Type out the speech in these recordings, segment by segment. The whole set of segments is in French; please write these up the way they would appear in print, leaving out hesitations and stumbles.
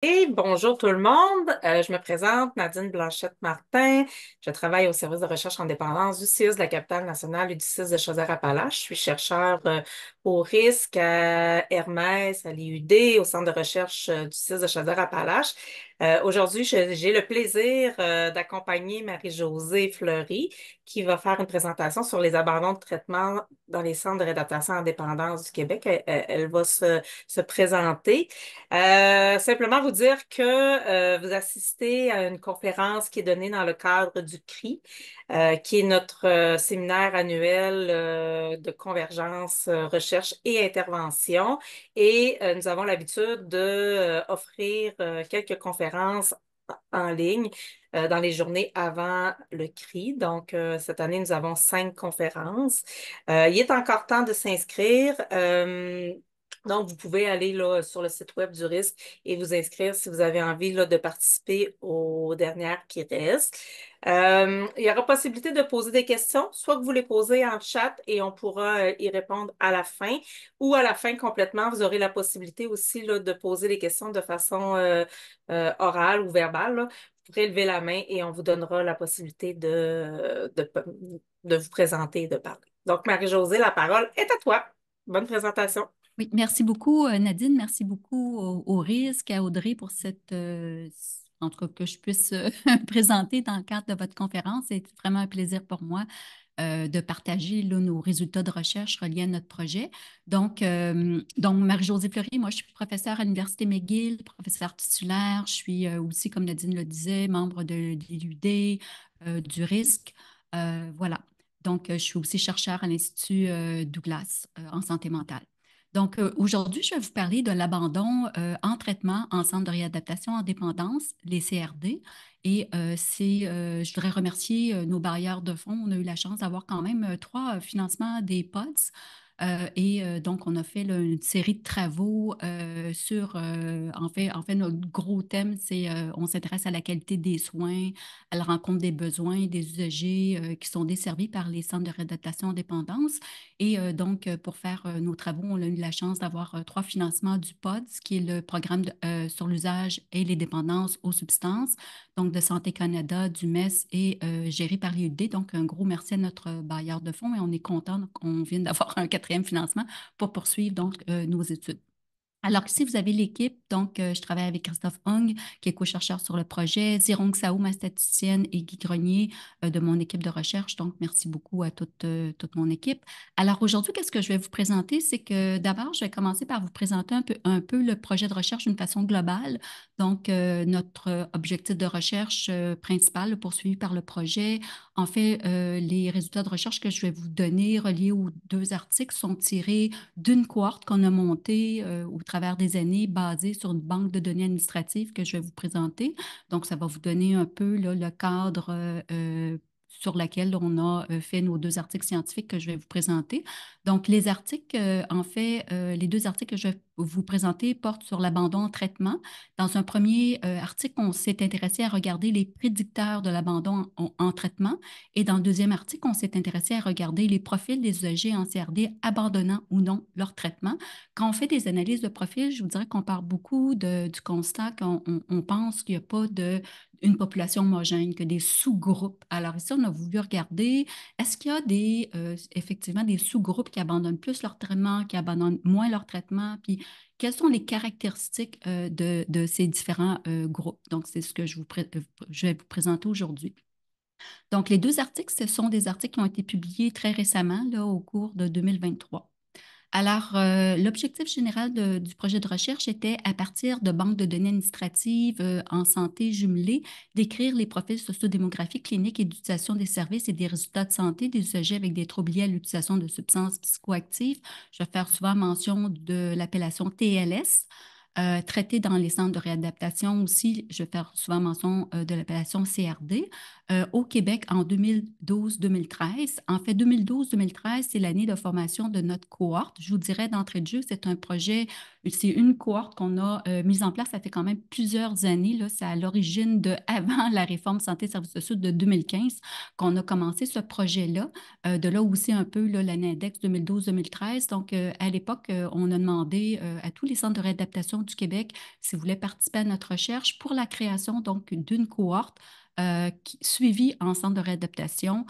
Et bonjour tout le monde. Je me présente, Nadine Blanchette-Martin. Je travaille au service de recherche en dépendance du CIUS de la capitale nationale et du CIUS de Chaudière-Appalaches. Je suis chercheur au risque à Hermès, à l'IUD, au centre de recherche du CIUS de Chaudière-Appalaches. Aujourd'hui, j'ai le plaisir d'accompagner Marie-Josée Fleury qui va faire une présentation sur les abandons de traitement dans les centres de réadaptation en dépendance du Québec. Elle va se présenter. Simplement vous dire que vous assistez à une conférence qui est donnée dans le cadre du CRI, qui est notre séminaire annuel de convergence, recherche et intervention. Et nous avons l'habitude de offrir quelques conférences en ligne dans les journées avant le CRI. Donc, cette année, nous avons 5 conférences. Il est encore temps de s'inscrire. Donc, vous pouvez aller là, sur le site web du risque et vous inscrire si vous avez envie là, de participer aux dernières qui restent. Il y aura possibilité de poser des questions, soit que vous les posez en chat et on pourra y répondre à la fin, ou à la fin complètement, vous aurez la possibilité aussi là, de poser les questions de façon orale ou verbale, là. Vous pourrez lever la main et on vous donnera la possibilité de vous présenter et de parler. Donc, Marie-Josée, la parole est à toi. Bonne présentation. Oui, merci beaucoup, Nadine. Merci beaucoup au risque, à Audrey pour en tout cas, que je puisse présenter dans le cadre de votre conférence. C'est vraiment un plaisir pour moi de partager là, nos résultats de recherche reliés à notre projet. Donc Marie-Josée Fleury, moi, je suis professeure à l'Université McGill, professeure titulaire. Je suis aussi, comme Nadine le disait, membre de l'IUD, du risque. Voilà. Donc, je suis aussi chercheure à l'Institut Douglas en santé mentale. Donc, aujourd'hui, je vais vous parler de l'abandon en traitement en centre de réadaptation en dépendance, les CRD. Et je voudrais remercier nos bailleurs de fonds. On a eu la chance d'avoir quand même trois financements des PODS. Donc, on a fait là, une série de travaux en fait, notre gros thème, on s'intéresse à la qualité des soins, à la rencontre des besoins des usagers qui sont desservis par les centres de réadaptation en dépendance. Pour faire nos travaux, on a eu la chance d'avoir trois financements du PODS, qui est le programme sur l'usage et les dépendances aux substances, donc de Santé Canada, du MES et géré par l'IUD. Donc, un gros merci à notre bailleur de fonds et on est content qu'on vienne d'avoir un quatrième financement pour poursuivre donc nos études. Alors ici, vous avez l'équipe. Donc, je travaille avec Christophe Hong, qui est co-chercheur sur le projet, Zirong Sao, ma statisticienne, et Guy Grenier de mon équipe de recherche. Donc, merci beaucoup à toute mon équipe. Alors aujourd'hui, qu'est-ce que je vais vous présenter? C'est que d'abord, je vais commencer par vous présenter un peu le projet de recherche d'une façon globale. Donc, notre objectif de recherche principal, poursuivi par le projet. En fait, les résultats de recherche que je vais vous donner reliés aux deux articles sont tirés d'une cohorte qu'on a montée au travers des années basée sur une banque de données administratives que je vais vous présenter. Donc, ça va vous donner un peu là, le cadre sur lequel on a fait nos deux articles scientifiques que je vais vous présenter. Donc, les articles, les deux articles que je vais vous présenter portent sur l'abandon en traitement. Dans un premier article, on s'est intéressé à regarder les prédicteurs de l'abandon en traitement. Et dans le deuxième article, on s'est intéressé à regarder les profils des usagers en CRD abandonnant ou non leur traitement. Quand on fait des analyses de profil, je vous dirais qu'on part beaucoup du constat qu'on pense qu'il n'y a pas une population homogène, que des sous-groupes. Alors ici, on a voulu regarder, est-ce qu'il y a effectivement des sous-groupes qui abandonnent plus leur traitement, qui abandonnent moins leur traitement, puis quelles sont les caractéristiques de ces différents groupes. Donc, c'est ce que je vais vous présenter aujourd'hui. Donc, les deux articles, ce sont des articles qui ont été publiés très récemment, là, au cours de 2023. Alors, l'objectif général du projet de recherche était, à partir de banques de données administratives en santé jumelées, d'écrire les profils sociodémographiques cliniques et d'utilisation des services et des résultats de santé des usagers avec des troubles liés à l'utilisation de substances psychoactives. Je vais faire souvent mention de l'appellation TLS. Traité dans les centres de réadaptation aussi, je vais faire souvent mention de l'appellation CRD. Au Québec en 2012-2013. En fait, 2012-2013, c'est l'année de formation de notre cohorte. Je vous dirais d'entrée de jeu, c'est un projet, c'est une cohorte qu'on a mise en place, ça fait quand même plusieurs années. Là, c'est à l'origine de avant la réforme santé et services sociaux de 2015 qu'on a commencé ce projet-là. De là aussi un peu là, l'année index 2012-2013. Donc, à l'époque, on a demandé à tous les centres de réadaptation région du Québec s'ils voulaient participer à notre recherche pour la création donc d'une cohorte suivie en centre de réadaptation.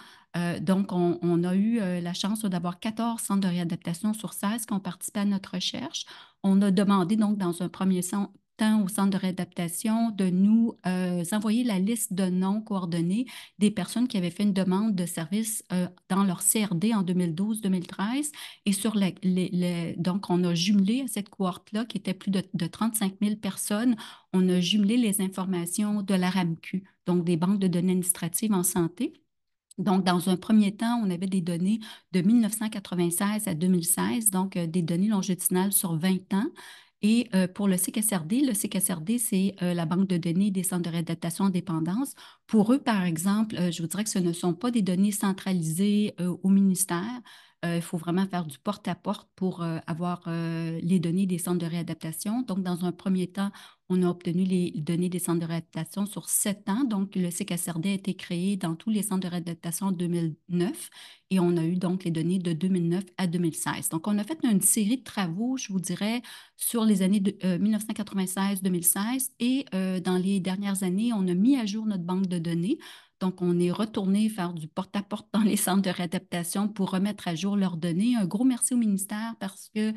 Donc, on a eu la chance d'avoir 14 centres de réadaptation sur 16 qui ont participé à notre recherche. On a demandé donc dans un premier temps au centre de réadaptation de nous envoyer la liste de noms coordonnés des personnes qui avaient fait une demande de service dans leur CRD en 2012-2013. Et donc, on a jumelé à cette cohorte-là, qui était plus de 35 000 personnes, on a jumelé les informations de la RAMQ, donc des banques de données administratives en santé. Donc, dans un premier temps, on avait des données de 1996 à 2016, donc des données longitudinales sur 20 ans. Et pour le CQSRD, c'est la banque de données des centres de réadaptation en dépendance. Pour eux, par exemple, je vous dirais que ce ne sont pas des données centralisées au ministère. Il faut vraiment faire du porte-à-porte pour avoir les données des centres de réadaptation. Donc, dans un premier temps, on a obtenu les données des centres de réadaptation sur 7 ans. Donc, le CQSRD a été créé dans tous les centres de réadaptation en 2009 et on a eu donc les données de 2009 à 2016. Donc, on a fait une série de travaux, je vous dirais, sur les années 1996-2016 et dans les dernières années, on a mis à jour notre banque de données. Donc, on est retourné faire du porte-à-porte dans les centres de réadaptation pour remettre à jour leurs données. Un gros merci au ministère parce que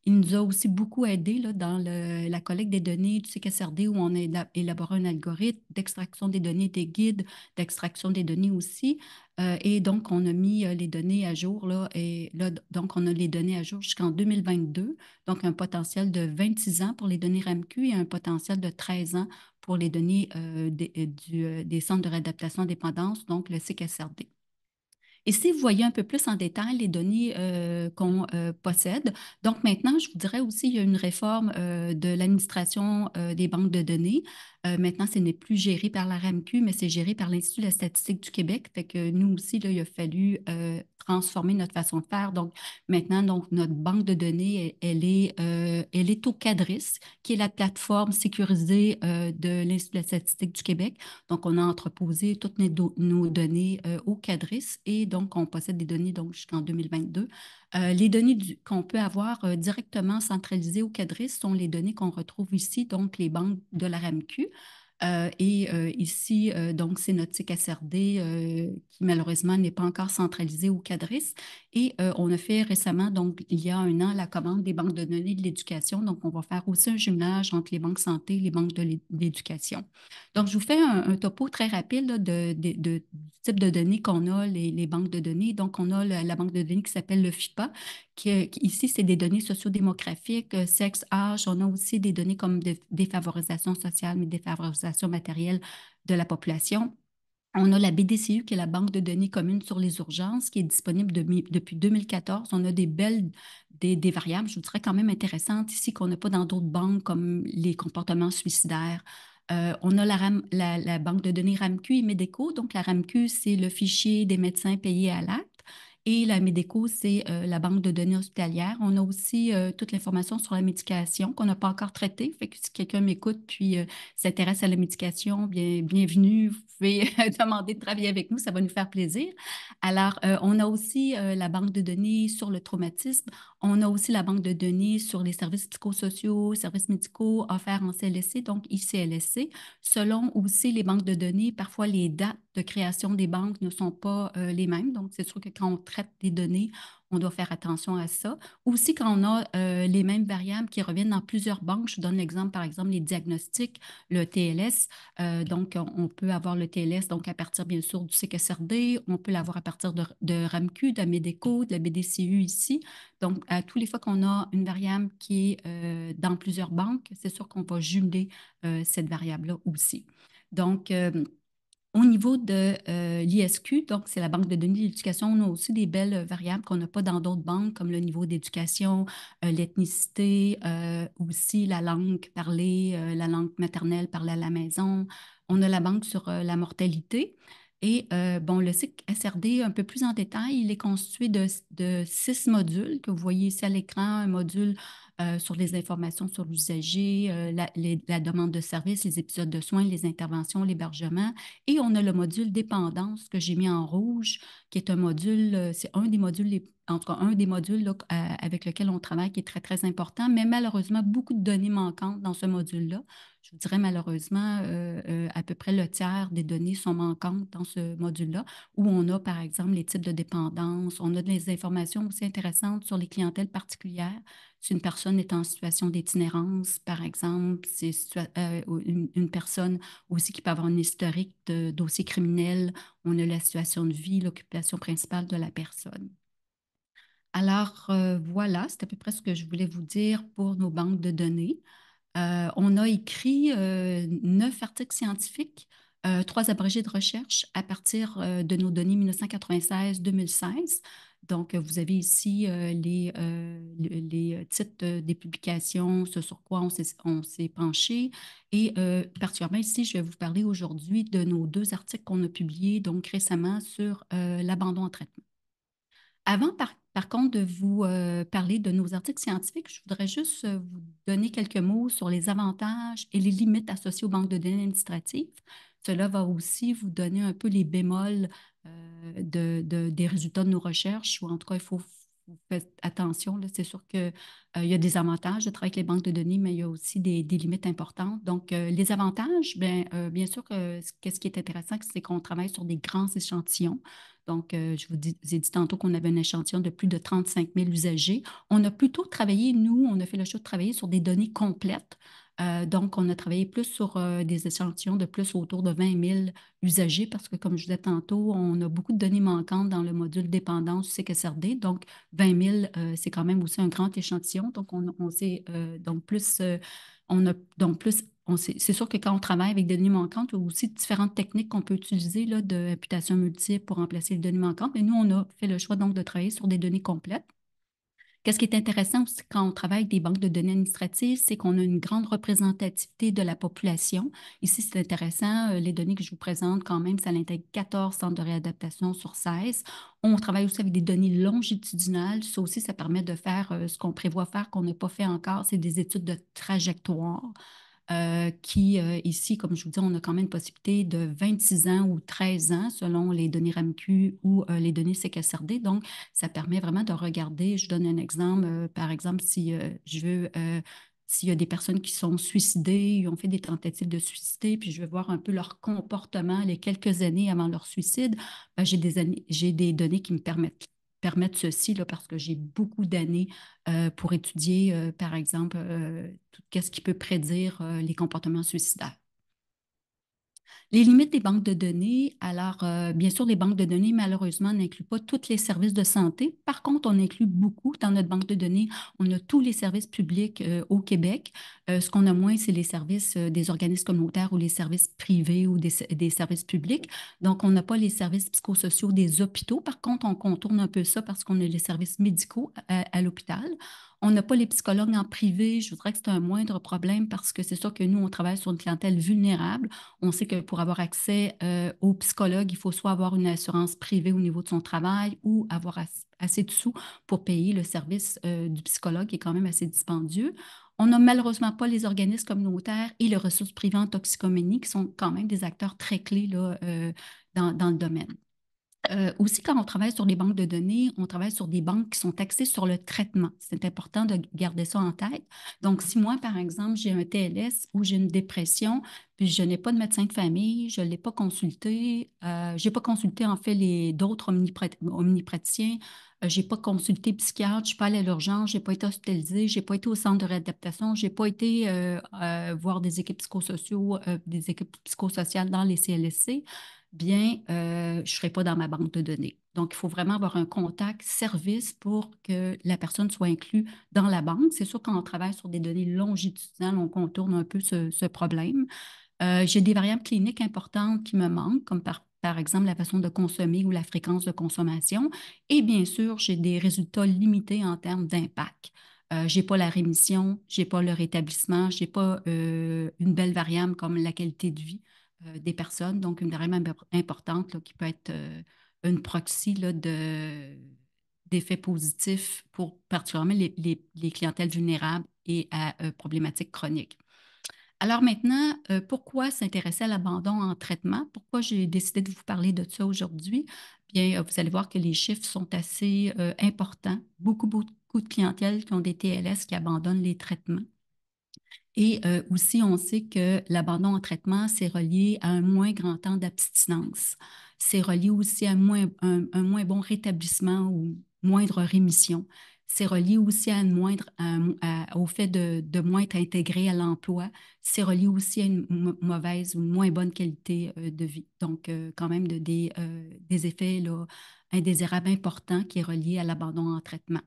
il nous a aussi beaucoup aidé là, dans la collecte des données du CQSRD où on a élaboré un algorithme d'extraction des données, des guides d'extraction des données aussi. Et donc, on a mis les données à jour là, et là, donc, on a les données à jour jusqu'en 2022. Donc, un potentiel de 26 ans pour les données RAMQ et un potentiel de 13 ans pour les données des centres de réadaptation et dépendance, donc le CQSRD. Et si vous voyez un peu plus en détail les données qu'on possède, donc maintenant, je vous dirais aussi, il y a une réforme de l'administration des banques de données. Maintenant, ce n'est plus géré par la RAMQ, mais c'est géré par l'Institut de la statistique du Québec. Fait que nous aussi, là, il a fallu transformer notre façon de faire. Donc, maintenant, donc, notre banque de données, elle est au CADRIS, qui est la plateforme sécurisée de l'Institut de la statistique du Québec. Donc, on a entreposé toutes nos données au CADRIS et donc, on possède des données donc, jusqu'en 2022. Les données qu'on peut avoir directement centralisées au CADRIS sont les données qu'on retrouve ici, donc les banques de la RAMQ. Ici, donc, c'est notre CQSRD qui malheureusement n'est pas encore centralisé au CADRIS. Et on a fait récemment, donc il y a 1 an, la commande des banques de données de l'éducation. Donc, on va faire aussi un jumelage entre les banques santé et les banques de l'éducation. Donc, je vous fais un topo très rapide là, du type de données qu'on a, les banques de données. Donc, on a la banque de données qui s'appelle le FIPA, ici, c'est des données sociodémographiques, sexe, âge. On a aussi des données comme défavorisation sociale, mais défavorisation matérielle de la population. On a la BDCU, qui est la Banque de données commune sur les urgences, qui est disponible depuis 2014. On a des variables, je vous dirais, quand même intéressantes ici qu'on n'a pas dans d'autres banques, comme les comportements suicidaires. On a la banque de données RAMQ et Médéco. Donc, la RAMQ, c'est le fichier des médecins payés à l'acte. Et la Médéco, c'est la banque de données hospitalière. On a aussi toute l'information sur la médication qu'on n'a pas encore traitée. Fait que si quelqu'un m'écoute puis s'intéresse à la médication, bienvenue. Vous pouvez demander de travailler avec nous, ça va nous faire plaisir. Alors, on a aussi la banque de données sur le traumatisme. On a aussi la banque de données sur les services psychosociaux, services médicaux offerts en CLSC, donc ICLSC. Selon aussi les banques de données, parfois les dates de création des banques ne sont pas les mêmes. Donc, c'est sûr que quand on traite des données, on doit faire attention à ça. Aussi, quand on a les mêmes variables qui reviennent dans plusieurs banques, je vous donne l'exemple, par exemple, les diagnostics, le TLS. Donc, on peut avoir le TLS donc à partir, bien sûr, du CQSRD. On peut l'avoir à partir de RAMQ, de la Médéco, de la BDCU ici. Donc, à tous les fois qu'on a une variable qui est dans plusieurs banques, c'est sûr qu'on va jumeler cette variable-là aussi. Donc, au niveau de l'ISQ, donc c'est la Banque de données de l'éducation, on a aussi des belles variables qu'on n'a pas dans d'autres banques, comme le niveau d'éducation, l'ethnicité, aussi la langue parlée, la langue maternelle parlée à la maison. On a la banque sur la mortalité. Et bon, le cycle SRD, un peu plus en détail, il est constitué de 6 modules que vous voyez ici à l'écran, un module sur les informations sur l'usager, la demande de service, les épisodes de soins, les interventions, l'hébergement. Et on a le module dépendance que j'ai mis en rouge, qui est un module, c'est un des modules, en tout cas un des modules là, avec lequel on travaille qui est très, très important, mais malheureusement, beaucoup de données manquantes dans ce module-là. Je vous dirais malheureusement, à peu près le tiers des données sont manquantes dans ce module-là, où on a par exemple les types de dépendance, on a des informations aussi intéressantes sur les clientèles particulières. Si une personne est en situation d'itinérance, par exemple, c'est une personne aussi qui peut avoir un historique de dossier criminel, on a la situation de vie, l'occupation principale de la personne. Alors, voilà, c'est à peu près ce que je voulais vous dire pour nos banques de données. On a écrit 9 articles scientifiques, 3 abrégés de recherche à partir de nos données 1996-2016. Donc, vous avez ici les titres des publications, ce sur quoi on s'est penché. Et particulièrement ici, je vais vous parler aujourd'hui de nos 2 articles qu'on a publiés donc récemment sur l'abandon en traitement. Avant, par contre, de vous parler de nos articles scientifiques, je voudrais juste vous donner quelques mots sur les avantages et les limites associées aux banques de données administratives. Cela va aussi vous donner un peu les bémols des résultats de nos recherches, ou en tout cas, il faut faire attention. Là. C'est sûr qu'il y a des avantages de travailler avec les banques de données, mais il y a aussi des limites importantes. Donc, les avantages, bien sûr, qu'est-ce qui est intéressant, c'est qu'on travaille sur des grands échantillons. Donc, je vous ai dit tantôt qu'on avait un échantillon de plus de 35 000 usagers. On a plutôt travaillé, nous, on a fait le choix de travailler sur des données complètes. Donc, on a travaillé plus sur des échantillons de plus autour de 20 000 usagers parce que, comme je disais tantôt, on a beaucoup de données manquantes dans le module dépendance du CQSRD. Donc, 20 000, c'est quand même aussi un grand échantillon. Donc, on s'est donc plus, on a donc plus c'est sûr que quand on travaille avec des données manquantes, il y a aussi différentes techniques qu'on peut utiliser là, de imputation multiple pour remplacer les données manquantes. Mais nous, on a fait le choix donc de travailler sur des données complètes. Qu'est-ce qui est intéressant aussi quand on travaille avec des banques de données administratives, c'est qu'on a une grande représentativité de la population. Ici, c'est intéressant, les données que je vous présente quand même, ça intègre 14 centres de réadaptation sur 16. On travaille aussi avec des données longitudinales. Ça aussi, ça permet de faire ce qu'on prévoit faire, qu'on n'a pas fait encore, c'est des études de trajectoire qui, ici, comme je vous dis, on a quand même une possibilité de 26 ans ou 13 ans selon les données RAMQ ou les données CQSRD. Donc, ça permet vraiment de regarder. Je donne un exemple. Par exemple, si je veux, s'il y a des personnes qui sont suicidées, ils ont fait des tentatives de suicider, puis je veux voir un peu leur comportement les quelques années avant leur suicide, ben, j'ai des données qui me permettent ceci, là, parce que j'ai beaucoup d'années pour étudier, par exemple, tout ce qui peut prédire les comportements suicidaires. Les limites des banques de données. Alors, bien sûr, les banques de données, malheureusement, n'incluent pas tous les services de santé. Par contre, on inclut beaucoup dans notre banque de données. On a tous les services publics au Québec. Ce qu'on a moins, c'est les services des organismes communautaires ou les services privés ou des services publics. Donc, on n'a pas les services psychosociaux des hôpitaux. Par contre, on contourne un peu ça parce qu'on a les services médicaux à l'hôpital. On n'a pas les psychologues en privé. Je voudrais que c'est un moindre problème parce que c'est sûr que nous, on travaille sur une clientèle vulnérable. On sait que pour avoir accès au psychologue, il faut soit avoir une assurance privée au niveau de son travail ou avoir assez de sous pour payer le service du psychologue, qui est quand même assez dispendieux. On n'a malheureusement pas les organismes communautaires et les ressources privées en toxicomanie, qui sont quand même des acteurs très clés là, dans le domaine. Aussi, quand on travaille sur les banques de données, on travaille sur des banques qui sont axées sur le traitement. C'est important de garder ça en tête. Donc, si moi, par exemple, j'ai un TLS ou j'ai une dépression, puis je n'ai pas de médecin de famille, je ne l'ai pas consulté, je n'ai pas consulté en fait les d'autres omnipraticiens, je n'ai pas consulté psychiatre, je ne suis pas allée à l'urgence, je n'ai pas été hospitalisée, je n'ai pas été au centre de réadaptation, je n'ai pas été voir des équipes psychosociaux, des équipes psychosociales dans les CLSC bien, je ne serai pas dans ma banque de données. Donc, il faut vraiment avoir un contact service pour que la personne soit inclue dans la banque. C'est sûr, quand on travaille sur des données longitudinales, on contourne un peu ce problème. J'ai des variables cliniques importantes qui me manquent, comme par exemple la façon de consommer ou la fréquence de consommation. Et bien sûr, j'ai des résultats limités en termes d'impact. Je n'ai pas la rémission, je n'ai pas le rétablissement, je n'ai pas une belle variable comme la qualité de vie des personnes, donc une variable importante là, qui peut être une proxy là, d'effets positifs pour particulièrement les clientèles vulnérables et à problématiques chroniques. Alors maintenant, pourquoi s'intéresser à l'abandon en traitement? Pourquoi j'ai décidé de vous parler de ça aujourd'hui? Bien, vous allez voir que les chiffres sont assez importants. Beaucoup de clientèles qui ont des TLS qui abandonnent les traitements. Et aussi, on sait que l'abandon en traitement, c'est relié à un moins grand temps d'abstinence. C'est relié aussi à un moins bon rétablissement ou moindre rémission. C'est relié aussi à au fait de moins être intégré à l'emploi. C'est relié aussi à une mauvaise ou moins bonne qualité de vie. Donc, quand même des effets là, indésirables importants qui est relié à l'abandon en traitement.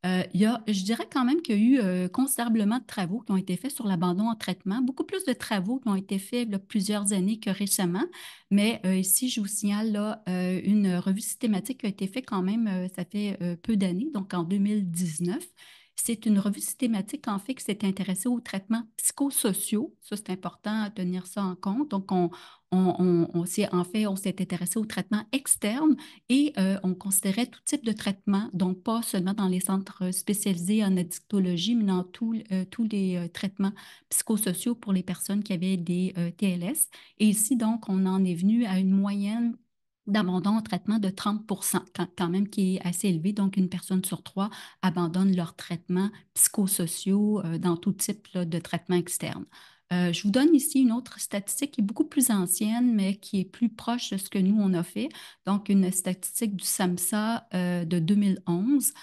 Je dirais quand même qu'il y a eu considérablement de travaux qui ont été faits sur l'abandon en traitement, beaucoup plus de travaux qui ont été faits là, plusieurs années que récemment. Mais ici, je vous signale là, une revue systématique qui a été faite quand même, ça fait peu d'années, donc en 2019. C'est une revue systématique, en fait, qui s'est intéressée aux traitements psychosociaux. Ça, c'est important à tenir ça en compte. Donc, en fait, on s'est intéressé aux traitements externes et on considérait tout type de traitement, donc pas seulement dans les centres spécialisés en addictologie, mais dans tous les traitements psychosociaux pour les personnes qui avaient des TLS. Et ici, donc, on en est venu à une moyenne d'abandon au traitement de 30 quand même, qui est assez élevé. Donc, une personne sur trois abandonne leurs traitements psychosociaux dans tout type là, de traitement externe. Je vous donne ici une autre statistique qui est beaucoup plus ancienne, mais qui est plus proche de ce que nous, on a fait. Donc, une statistique du SAMHSA de 2011.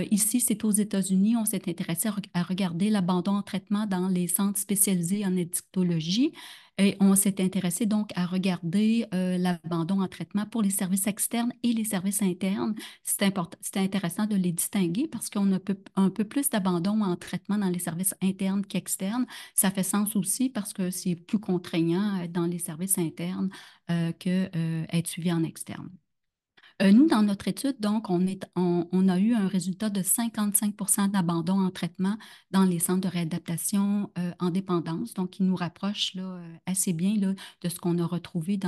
Ici, c'est aux États-Unis. On s'est intéressé à regarder l'abandon en traitement dans les centres spécialisés en addictologie. Et on s'est intéressé donc à regarder l'abandon en traitement pour les services externes et les services internes. C'est important, c'est intéressant de les distinguer parce qu'on a un peu plus d'abandon en traitement dans les services internes qu'externes. Ça fait sens aussi parce que c'est plus contraignant dans les services internes que être suivi en externe. Nous, dans notre étude, donc, on a eu un résultat de 55 d'abandon en traitement dans les centres de réadaptation en dépendance, donc qui nous rapproche là, assez bien là, de ce qu'on a retrouvé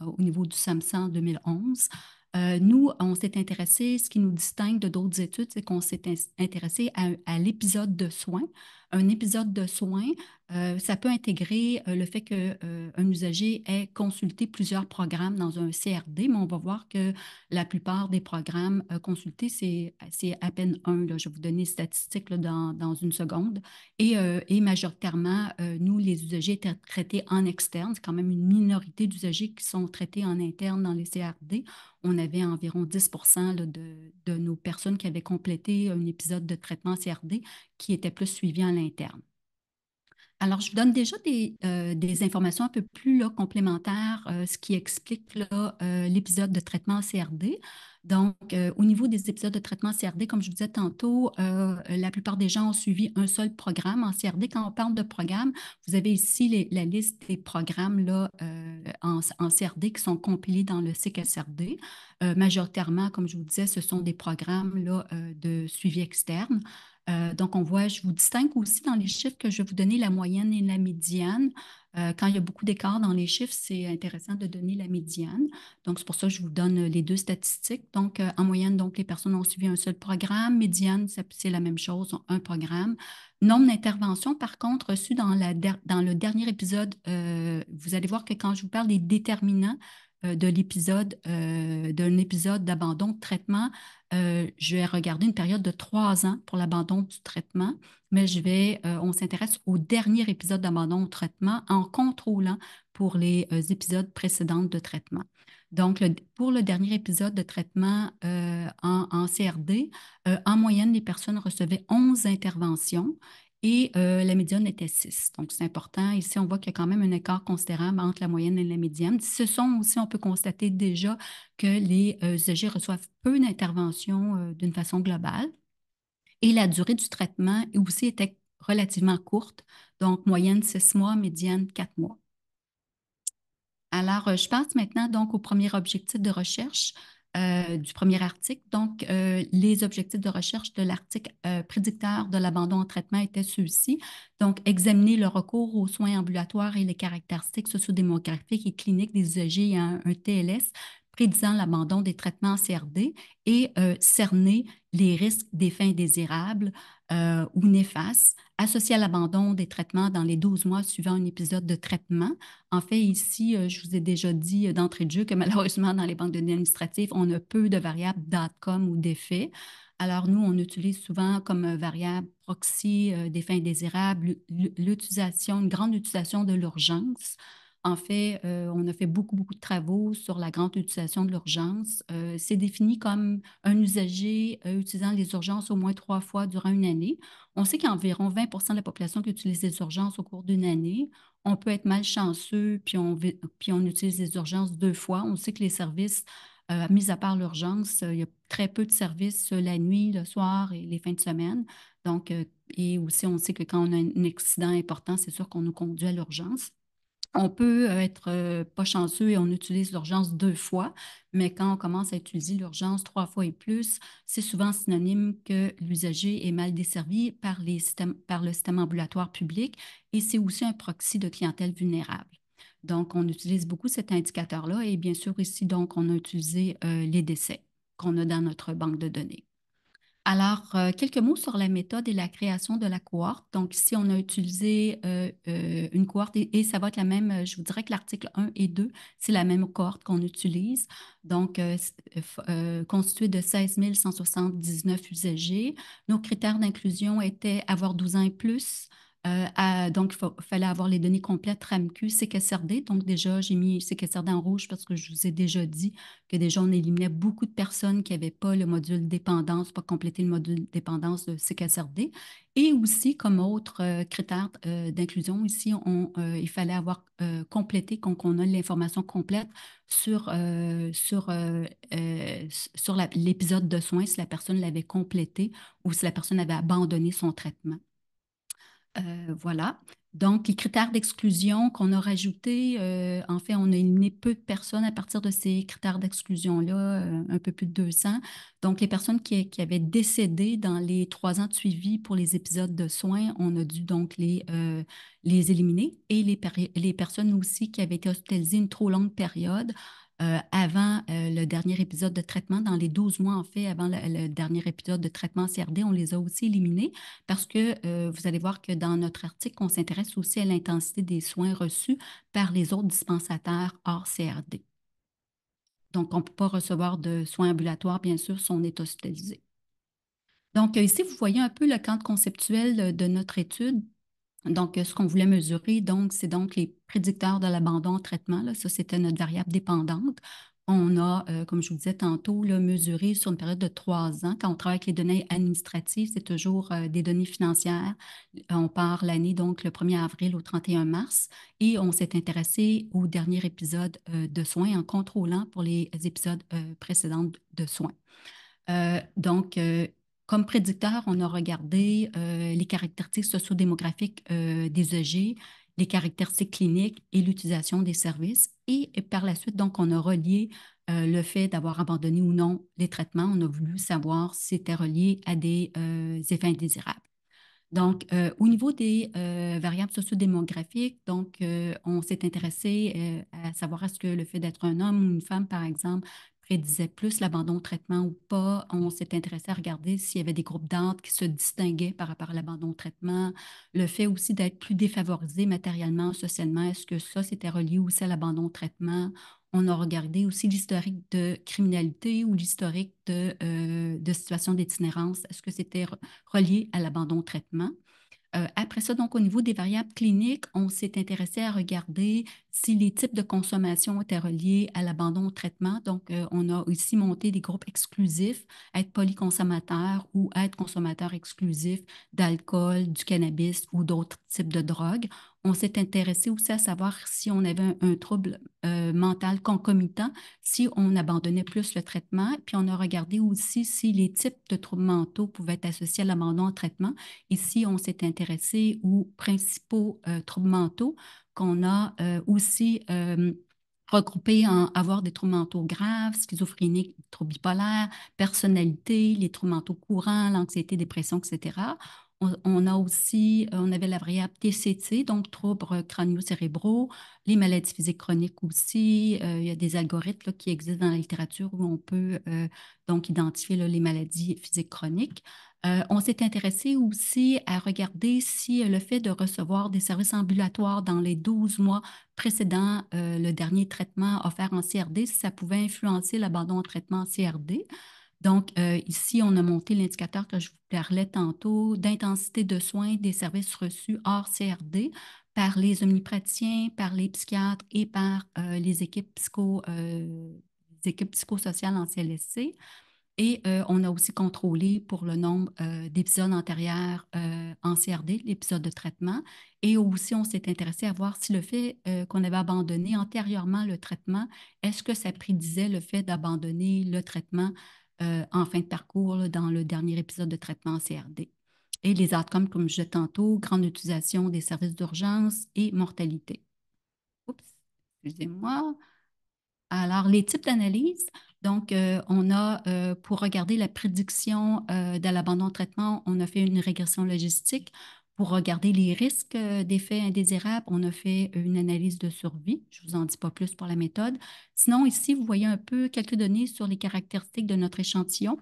au niveau du SAMHSA en 2011. Nous, on s'est intéressé, ce qui nous distingue de d'autres études, c'est qu'on s'est intéressé à l'épisode de soins. Un épisode de soins, ça peut intégrer le fait qu'un usager ait consulté plusieurs programmes dans un CRD, mais on va voir que la plupart des programmes consultés, c'est à peine un. Là. Je vais vous donner les statistiques là, dans une seconde. Et majoritairement, nous, les usagers étaient traités en externe. C'est quand même une minorité d'usagers qui sont traités en interne dans les CRD. On avait environ 10 là, de nos personnes qui avaient complété un épisode de traitement CRD qui étaient plus suivis en interne. Alors, je vous donne déjà des informations un peu plus là, complémentaires, ce qui explique là, l'épisode de traitement CRD. Donc, au niveau des épisodes de traitement CRD, comme je vous disais tantôt, la plupart des gens ont suivi un seul programme en CRD. Quand on parle de programme, vous avez ici la liste des programmes là, en CRD qui sont compilés dans le CIC-SRD. Majoritairement, comme je vous disais, ce sont des programmes là, de suivi externe. Donc, on voit, je vous distingue aussi dans les chiffres que je vais vous donner la moyenne et la médiane. Quand il y a beaucoup d'écart dans les chiffres, c'est intéressant de donner la médiane. Donc, c'est pour ça que je vous donne les deux statistiques. Donc, en moyenne, donc, les personnes ont suivi un seul programme. Médiane, c'est la même chose, un programme. Nombre d'interventions, par contre, reçues dans le dernier épisode, vous allez voir que quand je vous parle des déterminants d'un épisode d'abandon de traitement, je vais regarder une période de 3 ans pour l'abandon du traitement, mais on s'intéresse au dernier épisode d'abandon au traitement en contrôlant pour les épisodes précédents de traitement. Donc, pour le dernier épisode de traitement en CRD, en moyenne, les personnes recevaient 11 interventions et la médiane était 6. Donc, c'est important. Ici, on voit qu'il y a quand même un écart considérable entre la moyenne et la médiane. Ce sont aussi, on peut constater déjà que les usagers reçoivent peu d'interventions d'une façon globale. Et la durée du traitement aussi était relativement courte, donc moyenne 6 mois, médiane 4 mois. Alors, je passe maintenant donc au premier objectif de recherche du premier article. Donc, les objectifs de recherche de l'article prédicteur de l'abandon en traitement étaient ceux-ci. Donc, examiner le recours aux soins ambulatoires et les caractéristiques sociodémographiques et cliniques des usagers ayant un TLS prédisant l'abandon des traitements en CRD et cerner les risques d'effets indésirables ou néfastes associés à l'abandon des traitements dans les 12 mois suivant un épisode de traitement. En fait, ici, je vous ai déjà dit d'entrée de jeu que malheureusement, dans les banques de données administratives, on a peu de variables d'outcome ou d'effets. Alors, nous, on utilise souvent comme variable proxy d'effets indésirables l'utilisation, une grande utilisation de l'urgence. En fait, on a fait beaucoup de travaux sur la grande utilisation de l'urgence. C'est défini comme un usager utilisant les urgences au moins 3 fois durant une année. On sait qu'il y a environ 20 de la population qui utilise les urgences au cours d'une année. On peut être malchanceux, puis on utilise les urgences 2 fois. On sait que les services, mis à part l'urgence, il y a très peu de services la nuit, le soir et les fins de semaine. Donc, et aussi, on sait que quand on a un accident important, c'est sûr qu'on nous conduit à l'urgence. On peut être pas chanceux et on utilise l'urgence 2 fois, mais quand on commence à utiliser l'urgence 3 fois et plus, c'est souvent synonyme que l'usager est mal desservi par par le système ambulatoire public et c'est aussi un proxy de clientèle vulnérable. Donc, on utilise beaucoup cet indicateur-là et bien sûr ici, donc, on a utilisé les décès qu'on a dans notre banque de données. Alors, quelques mots sur la méthode et la création de la cohorte. Donc, ici, on a utilisé une cohorte et ça va être la même, je vous dirais que l'article 1 et 2, c'est la même cohorte qu'on utilise. Donc, constituée de 16 179 usagers. Nos critères d'inclusion étaient avoir 12 ans et plus. Donc, fallait avoir les données complètes RAMQ, CQSRD. Donc, déjà, j'ai mis CQSRD en rouge parce que je vous ai déjà dit que déjà, on éliminait beaucoup de personnes qui n'avaient pas le module dépendance, pas complété le module dépendance de CQSRD. Et aussi, comme autre critère d'inclusion, ici, il fallait avoir complété, qu'on a l'information complète sur, sur l'épisode de soins, si la personne l'avait complété ou si la personne avait abandonné son traitement. Voilà. Donc, les critères d'exclusion qu'on a rajoutés, en fait, on a éliminé peu de personnes à partir de ces critères d'exclusion-là, un peu plus de 200. Donc, les personnes qui avaient décédé dans les 3 ans de suivi pour les épisodes de soins, on a dû donc les éliminer. Et les personnes aussi qui avaient été hospitalisées une trop longue période, avant le dernier épisode de traitement, dans les 12 mois, en fait, avant le dernier épisode de traitement CRD, on les a aussi éliminés parce que vous allez voir que dans notre article, on s'intéresse aussi à l'intensité des soins reçus par les autres dispensataires hors CRD. Donc, on ne peut pas recevoir de soins ambulatoires, bien sûr, si on est hospitalisé. Donc, ici, vous voyez un peu le cadre conceptuel de notre étude. Donc, ce qu'on voulait mesurer, donc, c'est donc les prédicteurs de l'abandon au traitement. Là. Ça, c'était notre variable dépendante. On a, comme je vous disais tantôt, là, mesuré sur une période de 3 ans. Quand on travaille avec les données administratives, c'est toujours des données financières. On part l'année, donc, le 1er avril au 31 mars. Et on s'est intéressé au dernier épisode de soins en contrôlant pour les épisodes précédents de soins. Donc, comme prédicteur, on a regardé les caractéristiques sociodémographiques des EG, les caractéristiques cliniques et l'utilisation des services. Et par la suite, donc, on a relié le fait d'avoir abandonné ou non les traitements. On a voulu savoir si c'était relié à des effets indésirables. Donc, au niveau des variables sociodémographiques, donc, on s'est intéressé à savoir est-ce que le fait d'être un homme ou une femme, par exemple, prédisait plus l'abandon au traitement ou pas. On s'est intéressé à regarder s'il y avait des groupes d'âge qui se distinguaient par rapport à l'abandon au traitement. Le fait aussi d'être plus défavorisé matériellement, socialement, est-ce que ça, c'était relié aussi à l'abandon au traitement? On a regardé aussi l'historique de criminalité ou l'historique de situation d'itinérance. Est-ce que c'était relié à l'abandon au traitement? Après ça, donc, au niveau des variables cliniques, on s'est intéressé à regarder si les types de consommation étaient reliés à l'abandon au traitement. Donc, on a aussi monté des groupes exclusifs, être polyconsommateur ou être consommateur exclusif d'alcool, du cannabis ou d'autres types de drogues. On s'est intéressé aussi à savoir si on avait un trouble mental concomitant, si on abandonnait plus le traitement. Puis on a regardé aussi si les types de troubles mentaux pouvaient être associés à l'abandon au traitement. Ici, on s'est intéressé aux principaux troubles mentaux qu'on a aussi regroupés en avoir des troubles mentaux graves, schizophréniques, troubles bipolaires, personnalité, les troubles mentaux courants, l'anxiété, dépression, etc. On a aussi, on avait la variable TCT, donc troubles crânio-cérébraux, les maladies physiques chroniques aussi. Il y a des algorithmes là, qui existent dans la littérature où on peut donc identifier là, les maladies physiques chroniques. On s'est intéressé aussi à regarder si le fait de recevoir des services ambulatoires dans les 12 mois précédant le dernier traitement offert en CRD, si ça pouvait influencer l'abandon en traitement en CRD. Donc, ici, on a monté l'indicateur que je vous parlais tantôt d'intensité de soins des services reçus hors CRD par les omnipraticiens, par les psychiatres et par les équipes psychosociales en CLSC. Et on a aussi contrôlé pour le nombre d'épisodes antérieurs en CRD, l'épisode de traitement. Et aussi, on s'est intéressé à voir si le fait qu'on avait abandonné antérieurement le traitement, est-ce que ça prédisait le fait d'abandonner le traitement en fin de parcours là, dans le dernier épisode de traitement en CRD. Et les outcomes, comme je disais tantôt, grande utilisation des services d'urgence et mortalité. Oups, excusez-moi. Alors, les types d'analyses, donc, on a, pour regarder la prédiction de l'abandon de traitement, on a fait une régression logistique. Pour regarder les risques d'effets indésirables, on a fait une analyse de survie. Je ne vous en dis pas plus pour la méthode. Sinon, ici, vous voyez un peu quelques données sur les caractéristiques de notre échantillon.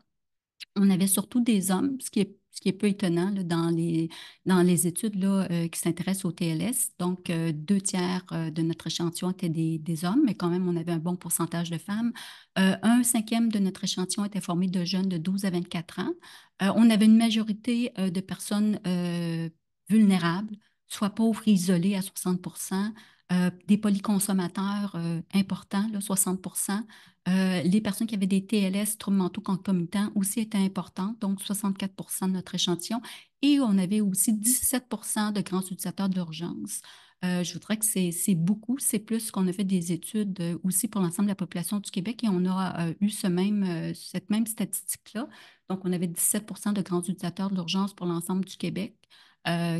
On avait surtout des hommes, ce qui est peu étonnant là, dans les études là, qui s'intéressent au TLS. Donc, 2 tiers de notre échantillon étaient des hommes, mais quand même, on avait un bon pourcentage de femmes. Un cinquième de notre échantillon était formé de jeunes de 12 à 24 ans. On avait une majorité de personnes vulnérables, soit pauvres et isolées à 60 des polyconsommateurs importants, là, 60 les personnes qui avaient des TLS, troubles mentaux concomitants, aussi étaient importantes, donc 64 de notre échantillon. Et on avait aussi 17 de grands utilisateurs d'urgence. Je voudrais que c'est beaucoup, c'est plus qu'on a fait des études aussi pour l'ensemble de la population du Québec et on a eu cette même statistique-là. Donc, on avait 17 de grands utilisateurs d'urgence pour l'ensemble du Québec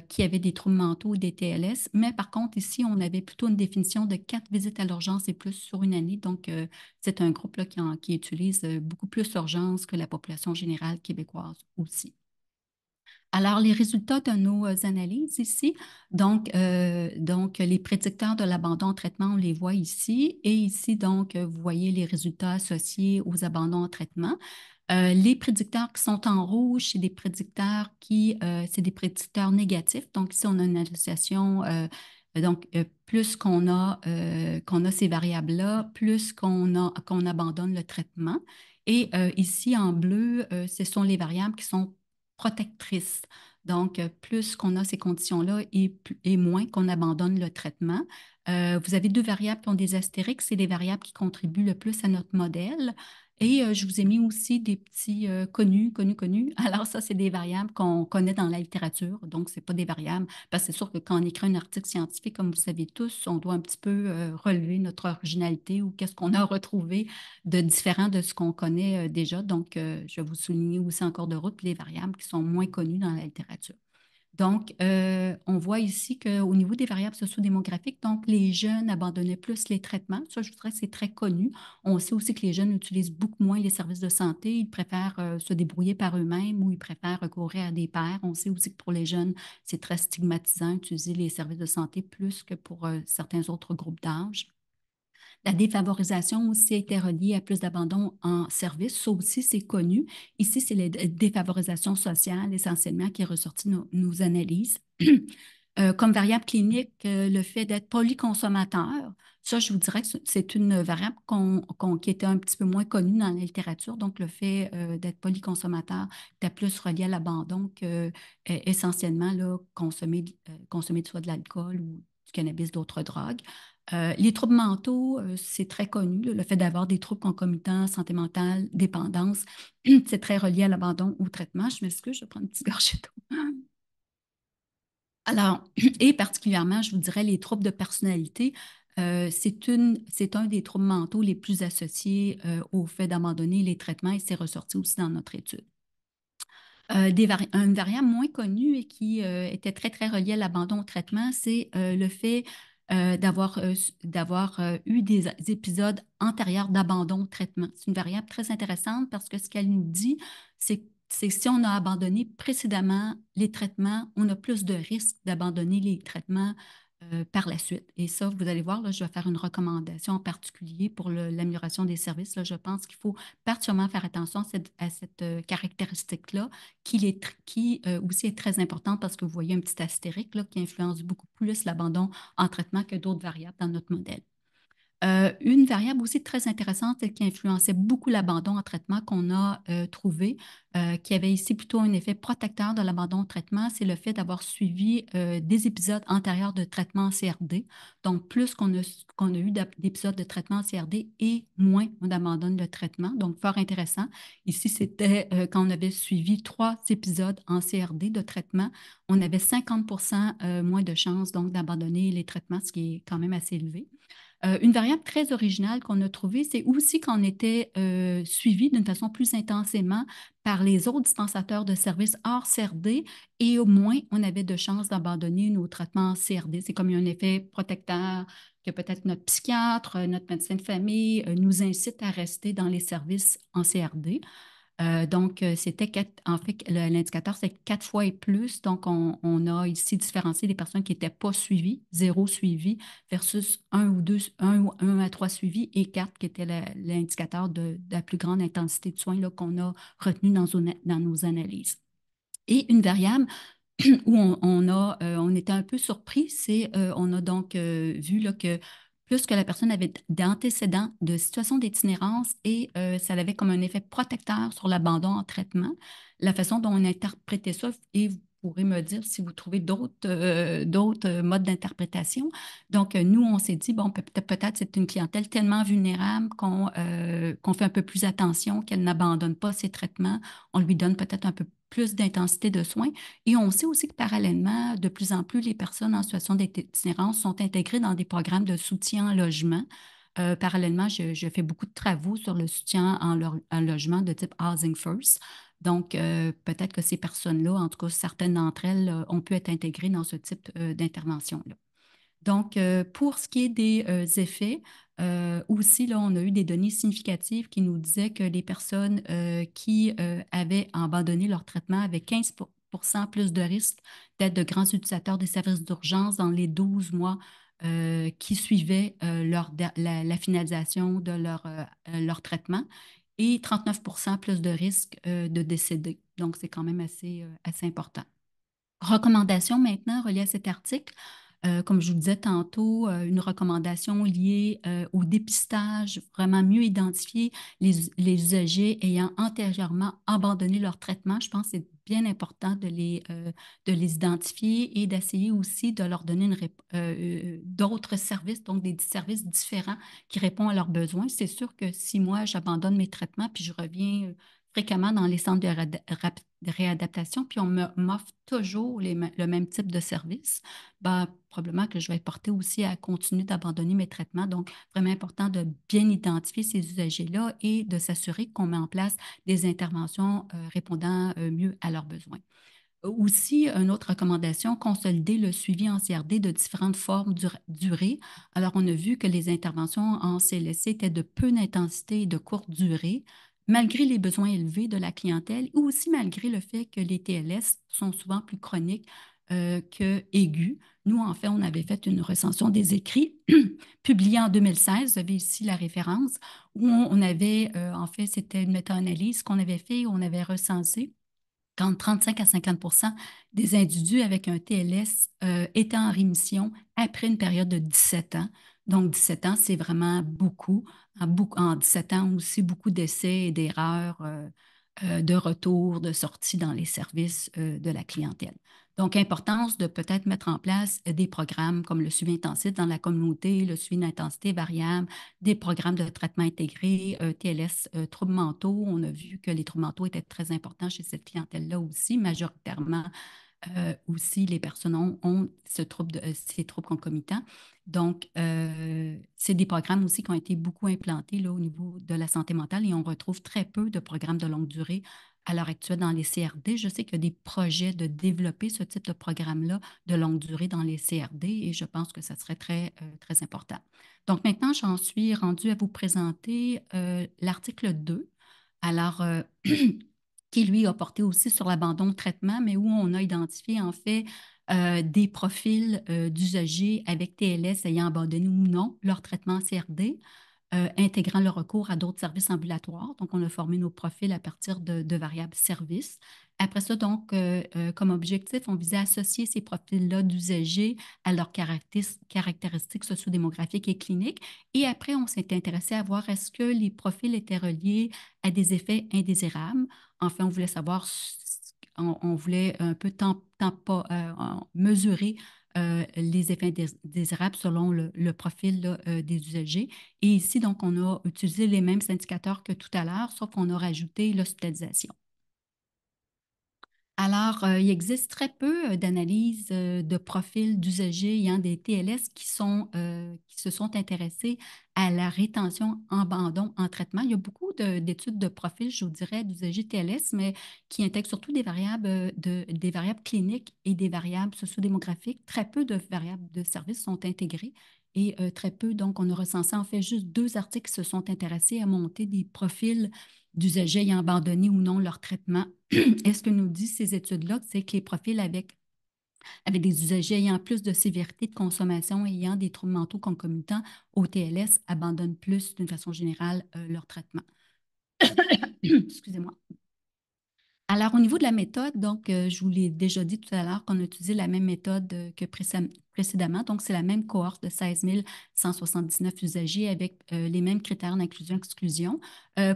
qui avaient des troubles mentaux ou des TLS. Mais par contre, ici, on avait plutôt une définition de 4 visites à l'urgence et plus sur une année. Donc, c'est un groupe là, qui utilise beaucoup plus l'urgence que la population générale québécoise aussi. Alors, les résultats de nos analyses ici, donc les prédicteurs de l'abandon en traitement, on les voit ici. Et ici, donc, vous voyez les résultats associés aux abandons en traitement. Les prédicteurs qui sont en rouge, c'est des prédicteurs c'est des prédicteurs négatifs. Donc, ici, on a une association. Plus qu'on a ces variables-là, plus qu'on abandonne le traitement. Et ici, en bleu, ce sont les variables qui sont protectrices. Donc, plus qu'on a ces conditions-là et moins qu'on abandonne le traitement. Vous avez 2 variables qui ont des astérix, c'est les variables qui contribuent le plus à notre modèle. Et je vous ai mis aussi des petits connus. Alors ça, c'est des variables qu'on connaît dans la littérature. Donc, ce n'est pas des variables, parce que c'est sûr que quand on écrit un article scientifique, comme vous savez tous, on doit un petit peu relever notre originalité ou qu'est-ce qu'on a retrouvé de différent de ce qu'on connaît déjà. Donc, je vais vous souligner aussi en cours de route les variables qui sont moins connues dans la littérature. Donc, on voit ici qu'au niveau des variables sociodémographiques, donc les jeunes abandonnaient plus les traitements. Ça, je voudrais, c'est très connu. On sait aussi que les jeunes utilisent beaucoup moins les services de santé. Ils préfèrent se débrouiller par eux-mêmes ou ils préfèrent recourir à des pairs. On sait aussi que pour les jeunes, c'est très stigmatisant d'utiliser les services de santé plus que pour certains autres groupes d'âge. La défavorisation aussi était reliée à plus d'abandon en service. Ça aussi, c'est connu. Ici, c'est la défavorisation sociale essentiellement qui est ressorti nos analyses. Comme variable clinique, le fait d'être polyconsommateur, ça, je vous dirais que c'est une variable qui était un petit peu moins connue dans la littérature. Donc, le fait d'être polyconsommateur était plus relié à l'abandon que essentiellement là, consommer soit de l'alcool ou du cannabis, d'autres drogues. Les troubles mentaux, c'est très connu, là, le fait d'avoir des troubles concomitants, santé mentale, dépendance, c'est très relié à l'abandon ou au traitement. Je m'excuse, je vais prendre une petite gorgée d'eau. Alors, et particulièrement, je vous dirais, les troubles de personnalité, c'est un des troubles mentaux les plus associés au fait d'abandonner les traitements et c'est ressorti aussi dans notre étude. Une variable moins connue et qui était très, très reliée à l'abandon au traitement, c'est le fait d'avoir eu des épisodes antérieurs d'abandon au traitement. C'est une variable très intéressante parce que ce qu'elle nous dit, c'est c'est que si on a abandonné précédemment les traitements, on a plus de risques d'abandonner les traitements par la suite. Et ça, vous allez voir, là, je vais faire une recommandation en particulier pour l'amélioration des services. Là, je pense qu'il faut particulièrement faire attention à cette caractéristique-là, qui aussi est très importante parce que vous voyez un petit astérique là, qui influence beaucoup plus l'abandon en traitement que d'autres variables dans notre modèle. Une variable aussi très intéressante et qui influençait beaucoup l'abandon en traitement qu'on a trouvé, qui avait ici plutôt un effet protecteur de l'abandon en traitement, c'est le fait d'avoir suivi des épisodes antérieurs de traitement en CRD. Donc, plus qu'on a eu d'épisodes de traitement en CRD et moins on abandonne le traitement. Donc, fort intéressant. Ici, c'était quand on avait suivi 3 épisodes en CRD de traitement, on avait 50 moins de chances donc d'abandonner les traitements, ce qui est quand même assez élevé. Une variable très originale qu'on a trouvée, c'est aussi qu'on était suivi d'une façon plus intensément par les autres dispensateurs de services hors CRD et au moins on avait de chances d'abandonner nos traitements en CRD. C'est comme un effet protecteur que peut-être notre psychiatre, notre médecin de famille nous incite à rester dans les services en CRD. Donc, en fait, l'indicateur, c'est 4 fois et plus. Donc, on a ici différencié des personnes qui n'étaient pas suivies, 0 suivi, versus un à 3 suivis et 4 qui était l'indicateur de la plus grande intensité de soins là, qu'on a retenu dans nos analyses. Et une variable où on était un peu surpris, on a donc vu là, que plus que la personne avait d'antécédents de situation d'itinérance et ça avait comme un effet protecteur sur l'abandon en traitement, la façon dont on interprétait ça, et vous pourrez me dire si vous trouvez d'autres modes d'interprétation. Donc, nous, on s'est dit, bon, peut-être c'est une clientèle tellement vulnérable qu'on fait un peu plus attention, qu'elle n'abandonne pas ses traitements. On lui donne peut-être un peu plus d'intensité de soins. Et on sait aussi que parallèlement, de plus en plus, les personnes en situation d'itinérance sont intégrées dans des programmes de soutien en logement. Parallèlement, je fais beaucoup de travaux sur le soutien en logement de type Housing First. Donc, peut-être que ces personnes-là, en tout cas certaines d'entre elles, ont pu être intégrées dans ce type d'intervention-là. Donc, pour ce qui est des effets, aussi, là, on a eu des données significatives qui nous disaient que les personnes qui avaient abandonné leur traitement avaient 15 plus de risques d'être de grands utilisateurs des services d'urgence dans les 12 mois qui suivaient la finalisation de leur traitement et 39 plus de risques de décéder. Donc, c'est quand même assez important. Recommandation maintenant reliée à cet article. Comme je vous disais tantôt, une recommandation liée au dépistage, vraiment mieux identifier les usagers ayant antérieurement abandonné leur traitement. Je pense que c'est bien important de les identifier et d'essayer aussi de leur donner d'autres services, donc des services différents qui répondent à leurs besoins. C'est sûr que si moi, j'abandonne mes traitements puis je reviens fréquemment dans les centres de réadaptation, puis m'offre toujours le même type de service, ben, probablement que je vais être portée aussi à continuer d'abandonner mes traitements. Donc, vraiment important de bien identifier ces usagers-là et de s'assurer qu'on met en place des interventions répondant mieux à leurs besoins. Aussi, une autre recommandation, consolider le suivi en CRD de différentes formes durées. Alors, on a vu que les interventions en CLSC étaient de peu d'intensité et de courte durée, malgré les besoins élevés de la clientèle ou aussi malgré le fait que les TLS sont souvent plus chroniques que aigus. Nous, en fait, on avait fait une recension des écrits publiée en 2016. Vous avez ici la référence où on avait, en fait, c'était une méta-analyse qu'on avait fait, où on avait recensé quand 35 à 50 des individus avec un TLS étaient en rémission après une période de 17 ans. Donc, 17 ans, c'est vraiment beaucoup. En 17 ans aussi, beaucoup d'essais et d'erreurs de retour, de sortie dans les services de la clientèle. Donc, importance de peut-être mettre en place des programmes comme le suivi intensif dans la communauté, le suivi d'intensité variable, des programmes de traitement intégré, TLS, troubles mentaux. On a vu que les troubles mentaux étaient très importants chez cette clientèle-là aussi, majoritairement aussi, les personnes ont ces troubles concomitants. Donc, c'est des programmes aussi qui ont été beaucoup implantés là, au niveau de la santé mentale et on retrouve très peu de programmes de longue durée à l'heure actuelle dans les CRD. Je sais qu'il y a des projets de développer ce type de programme-là de longue durée dans les CRD et je pense que ça serait très important. Donc, maintenant, j'en suis rendue à vous présenter l'article 2. Alors, qui lui a porté aussi sur l'abandon de traitement, mais où on a identifié en fait des profils d'usagers avec TLS ayant abandonné ou non leur traitement CRD, intégrant le recours à d'autres services ambulatoires. Donc, on a formé nos profils à partir de variables services. Après ça, donc, comme objectif, on visait à associer ces profils-là d'usagers à leurs caractéristiques sociodémographiques et cliniques. Et après, on s'est intéressé à voir est-ce que les profils étaient reliés à des effets indésirables. Enfin, on voulait savoir, on voulait un peu mesurer les effets indésirables selon le profil là, des usagers. Et ici, donc, on a utilisé les mêmes indicateurs que tout à l'heure, sauf qu'on a rajouté l'hospitalisation. Alors, il existe très peu d'analyses de profils d'usagers ayant des TLS qui se sont intéressés à la rétention en abandon en traitement. Il y a beaucoup d'études de profils, je vous dirais, d'usagers TLS, mais qui intègrent surtout des variables, des variables cliniques et des variables sociodémographiques. Très peu de variables de services sont intégrées et très peu, donc, on a recensé en fait juste 2 articles qui se sont intéressés à monter des profils d'usagers ayant abandonné ou non leur traitement. Et ce que nous disent ces études-là, c'est que les profils avec des usagers ayant plus de sévérité de consommation et ayant des troubles mentaux concomitants au TLS abandonnent plus, d'une façon générale, leur traitement. Excusez-moi. Alors, au niveau de la méthode, donc, je vous l'ai déjà dit tout à l'heure qu'on a utilisé la même méthode que précédemment. Donc, c'est la même cohorte de 16 179 usagers avec les mêmes critères d'inclusion-exclusion.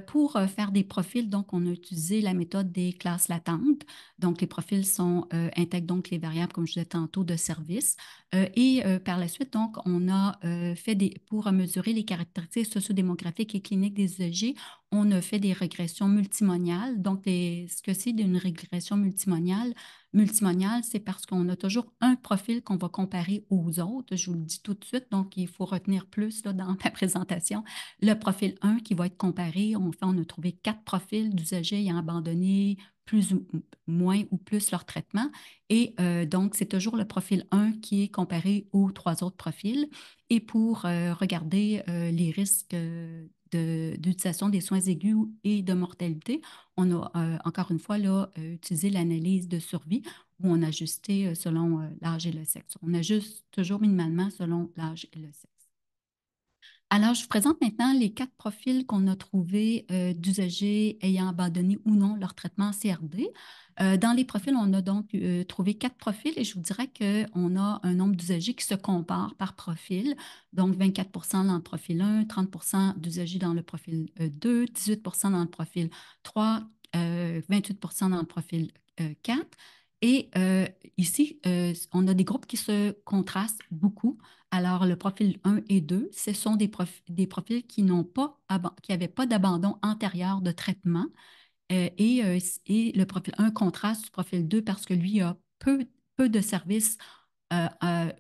Pour faire des profils, donc, on a utilisé la méthode des classes latentes. Donc, les profils intègrent donc les variables, comme je disais tantôt, de service. Et par la suite, donc, on a pour mesurer les caractéristiques sociodémographiques et cliniques des usagers, on a fait des régressions multimoniales. Donc, ce que c'est d'une régression multimoniale, c'est parce qu'on a toujours un profil qu'on va comparer aux autres. Je vous le dis tout de suite, donc il faut retenir plus là, dans ma présentation. Le profil 1 qui va être comparé, on a trouvé 4 profils d'usagers ayant abandonné plus ou moins ou plus leur traitement. Et donc, c'est toujours le profil 1 qui est comparé aux 3 autres profils. Et pour regarder les risques d'utilisation des soins aigus et de mortalité, on a encore une fois là, utilisé l'analyse de survie où on a ajusté selon l'âge et le sexe. On ajuste toujours minimalement selon l'âge et le sexe. Alors, je vous présente maintenant les 4 profils qu'on a trouvés d'usagers ayant abandonné ou non leur traitement CRD. Dans les profils, on a donc trouvé 4 profils et je vous dirais qu'on a un nombre d'usagers qui se compare par profil. Donc, 24 dans le profil 1, 30 d'usagers dans le profil 2, 18 dans le profil 3, 28 dans le profil 4. Et ici, on a des groupes qui se contrastent beaucoup. Alors, le profil 1 et 2, ce sont des profils qui n'avaient pas d'abandon antérieur de traitement. Et le profil 1 contraste du profil 2 parce que lui a peu de services,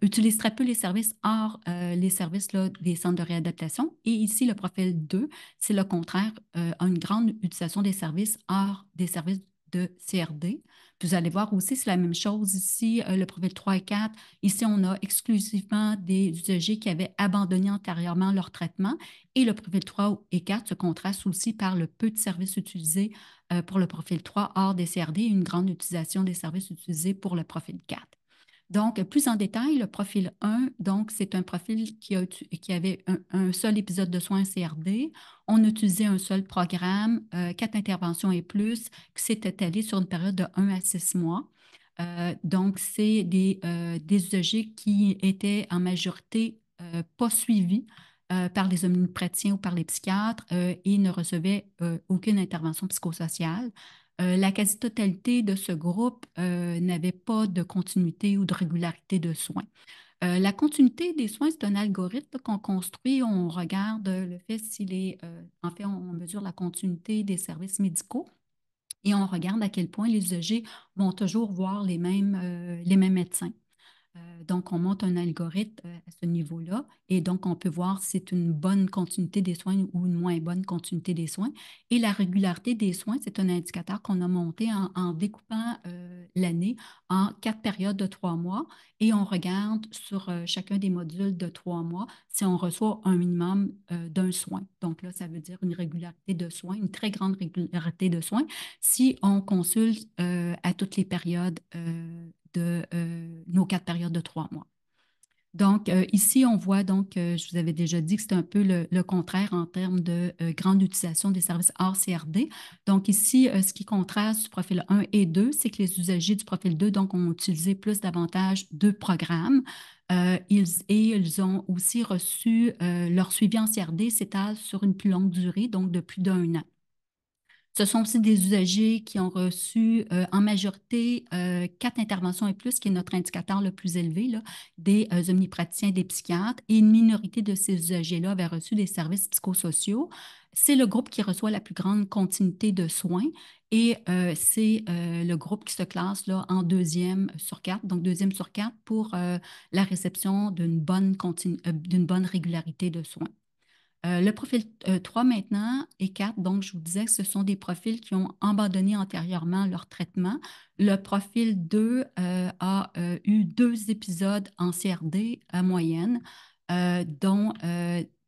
utilise très peu les services hors les services là, des centres de réadaptation. Et ici, le profil 2, c'est le contraire, a une grande utilisation des services hors des services de CRD. Puis vous allez voir aussi, c'est la même chose ici, le profil 3 et 4. Ici, on a exclusivement des usagers qui avaient abandonné antérieurement leur traitement. Et le profil 3 et 4 se contraste aussi par le peu de services utilisés pour le profil 3 hors des CRD et une grande utilisation des services utilisés pour le profil 4. Donc, plus en détail, le profil 1, donc, c'est un profil qui avait un seul épisode de soins CRD. On utilisait un seul programme, 4 interventions et plus, qui s'est étalé sur une période de 1 à 6 mois. Donc, c'est des usagers qui étaient en majorité pas suivis par les omnipraticiens ou par les psychiatres et ne recevaient aucune intervention psychosociale. La quasi-totalité de ce groupe n'avait pas de continuité ou de régularité de soins. La continuité des soins, c'est un algorithme qu'on construit. On regarde le fait s'il est, en fait, on mesure la continuité des services médicaux et on regarde à quel point les usagers vont toujours voir les mêmes médecins. Donc, on monte un algorithme à ce niveau-là et donc on peut voir si c'est une bonne continuité des soins ou une moins bonne continuité des soins. Et la régularité des soins, c'est un indicateur qu'on a monté en découpant l'année en 4 périodes de 3 mois et on regarde sur chacun des modules de 3 mois si on reçoit un minimum d'un soin. Donc là, ça veut dire une régularité de soins, une très grande régularité de soins si on consulte à toutes les périodes de nos 4 périodes de 3 mois. Donc, ici, on voit, donc, je vous avais déjà dit que c'est un peu le contraire en termes de grande utilisation des services hors CRD. Donc, ici, ce qui contraste du profil 1 et 2, c'est que les usagers du profil 2, donc, ont utilisé plus davantage de programmes. Ils ont aussi reçu leur suivi en CRD s'étale sur une plus longue durée, donc de plus d'1 an. Ce sont aussi des usagers qui ont reçu en majorité 4 interventions et plus, qui est notre indicateur le plus élevé, là, des omnipraticiens, des psychiatres, et une minorité de ces usagers-là avaient reçu des services psychosociaux. C'est le groupe qui reçoit la plus grande continuité de soins et c'est le groupe qui se classe là, en deuxième sur quatre, donc deuxième sur quatre pour la réception d'une bonne régularité de soins. Le profil 3 maintenant et 4, donc je vous disais que ce sont des profils qui ont abandonné antérieurement leur traitement. Le profil 2 a eu 2 épisodes en CRD à moyenne, dont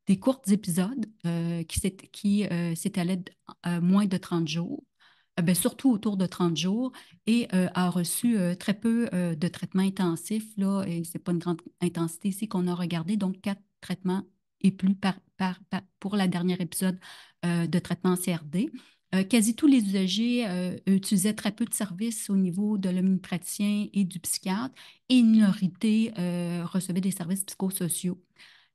des courts épisodes qui s'étalaient moins de 30 jours. Ben, surtout autour de 30 jours, et a reçu très peu de traitements intensifs, là, et ce n'est pas une grande intensité ici qu'on a regardé, donc 4 traitements et plus pour la dernière épisode de traitement en CRD. Quasi tous les usagers utilisaient très peu de services au niveau de l'omnipraticien et du psychiatre, et une minorité recevait des services psychosociaux.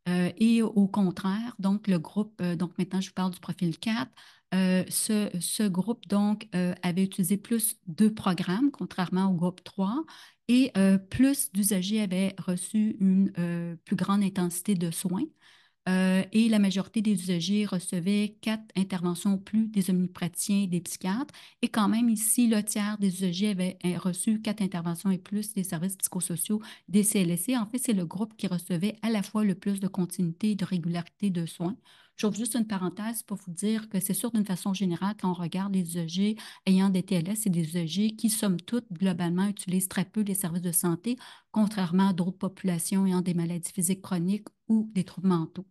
Et au contraire, donc le groupe, donc maintenant je vous parle du profil 4, ce groupe donc avait utilisé plus de programmes, contrairement au groupe 3, et plus d'usagers avaient reçu une plus grande intensité de soins. Et la majorité des usagers recevaient 4 interventions ou plus des omnipraticiens et des psychiatres. Et quand même, ici, le tiers des usagers avaient reçu 4 interventions et plus des services psychosociaux des CLSC. En fait, c'est le groupe qui recevait à la fois le plus de continuité et de régularité de soins. J'ouvre juste une parenthèse pour vous dire que c'est sûr, d'une façon générale, quand on regarde les usagers ayant des TLS, c'est des usagers qui, somme toute, globalement, utilisent très peu les services de santé, contrairement à d'autres populations ayant des maladies physiques chroniques ou des troubles mentaux.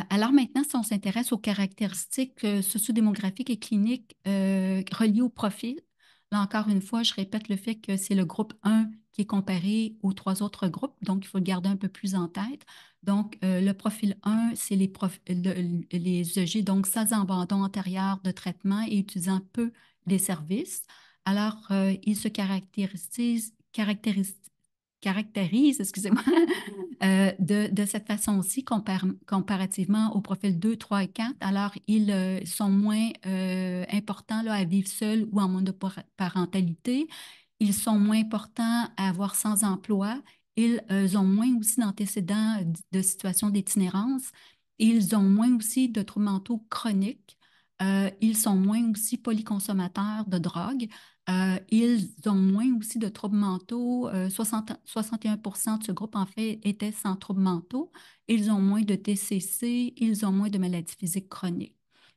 Alors maintenant, si on s'intéresse aux caractéristiques sociodémographiques et cliniques reliées au profil, là encore une fois, je répète le fait que c'est le groupe 1 qui est comparé aux 3 autres groupes, donc il faut le garder un peu plus en tête. Donc, le profil 1, c'est les usagers donc sans abandon antérieur de traitement et utilisant peu les services. Alors, ils se caractérisent, excusez-moi, de cette façon-ci comparativement au profil 2, 3 et 4. Alors, ils sont moins importants là, à vivre seuls ou en monoparentalité. Ils sont moins importants à avoir sans emploi. Ils ont moins aussi d'antécédents de situations d'itinérance. Ils ont moins aussi de troubles mentaux chroniques. Ils sont moins aussi polyconsommateurs de drogue. Ils ont moins aussi de troubles mentaux. 61% de ce groupe, en fait, étaient sans troubles mentaux. Ils ont moins de TCC. Ils ont moins de maladies physiques chroniques.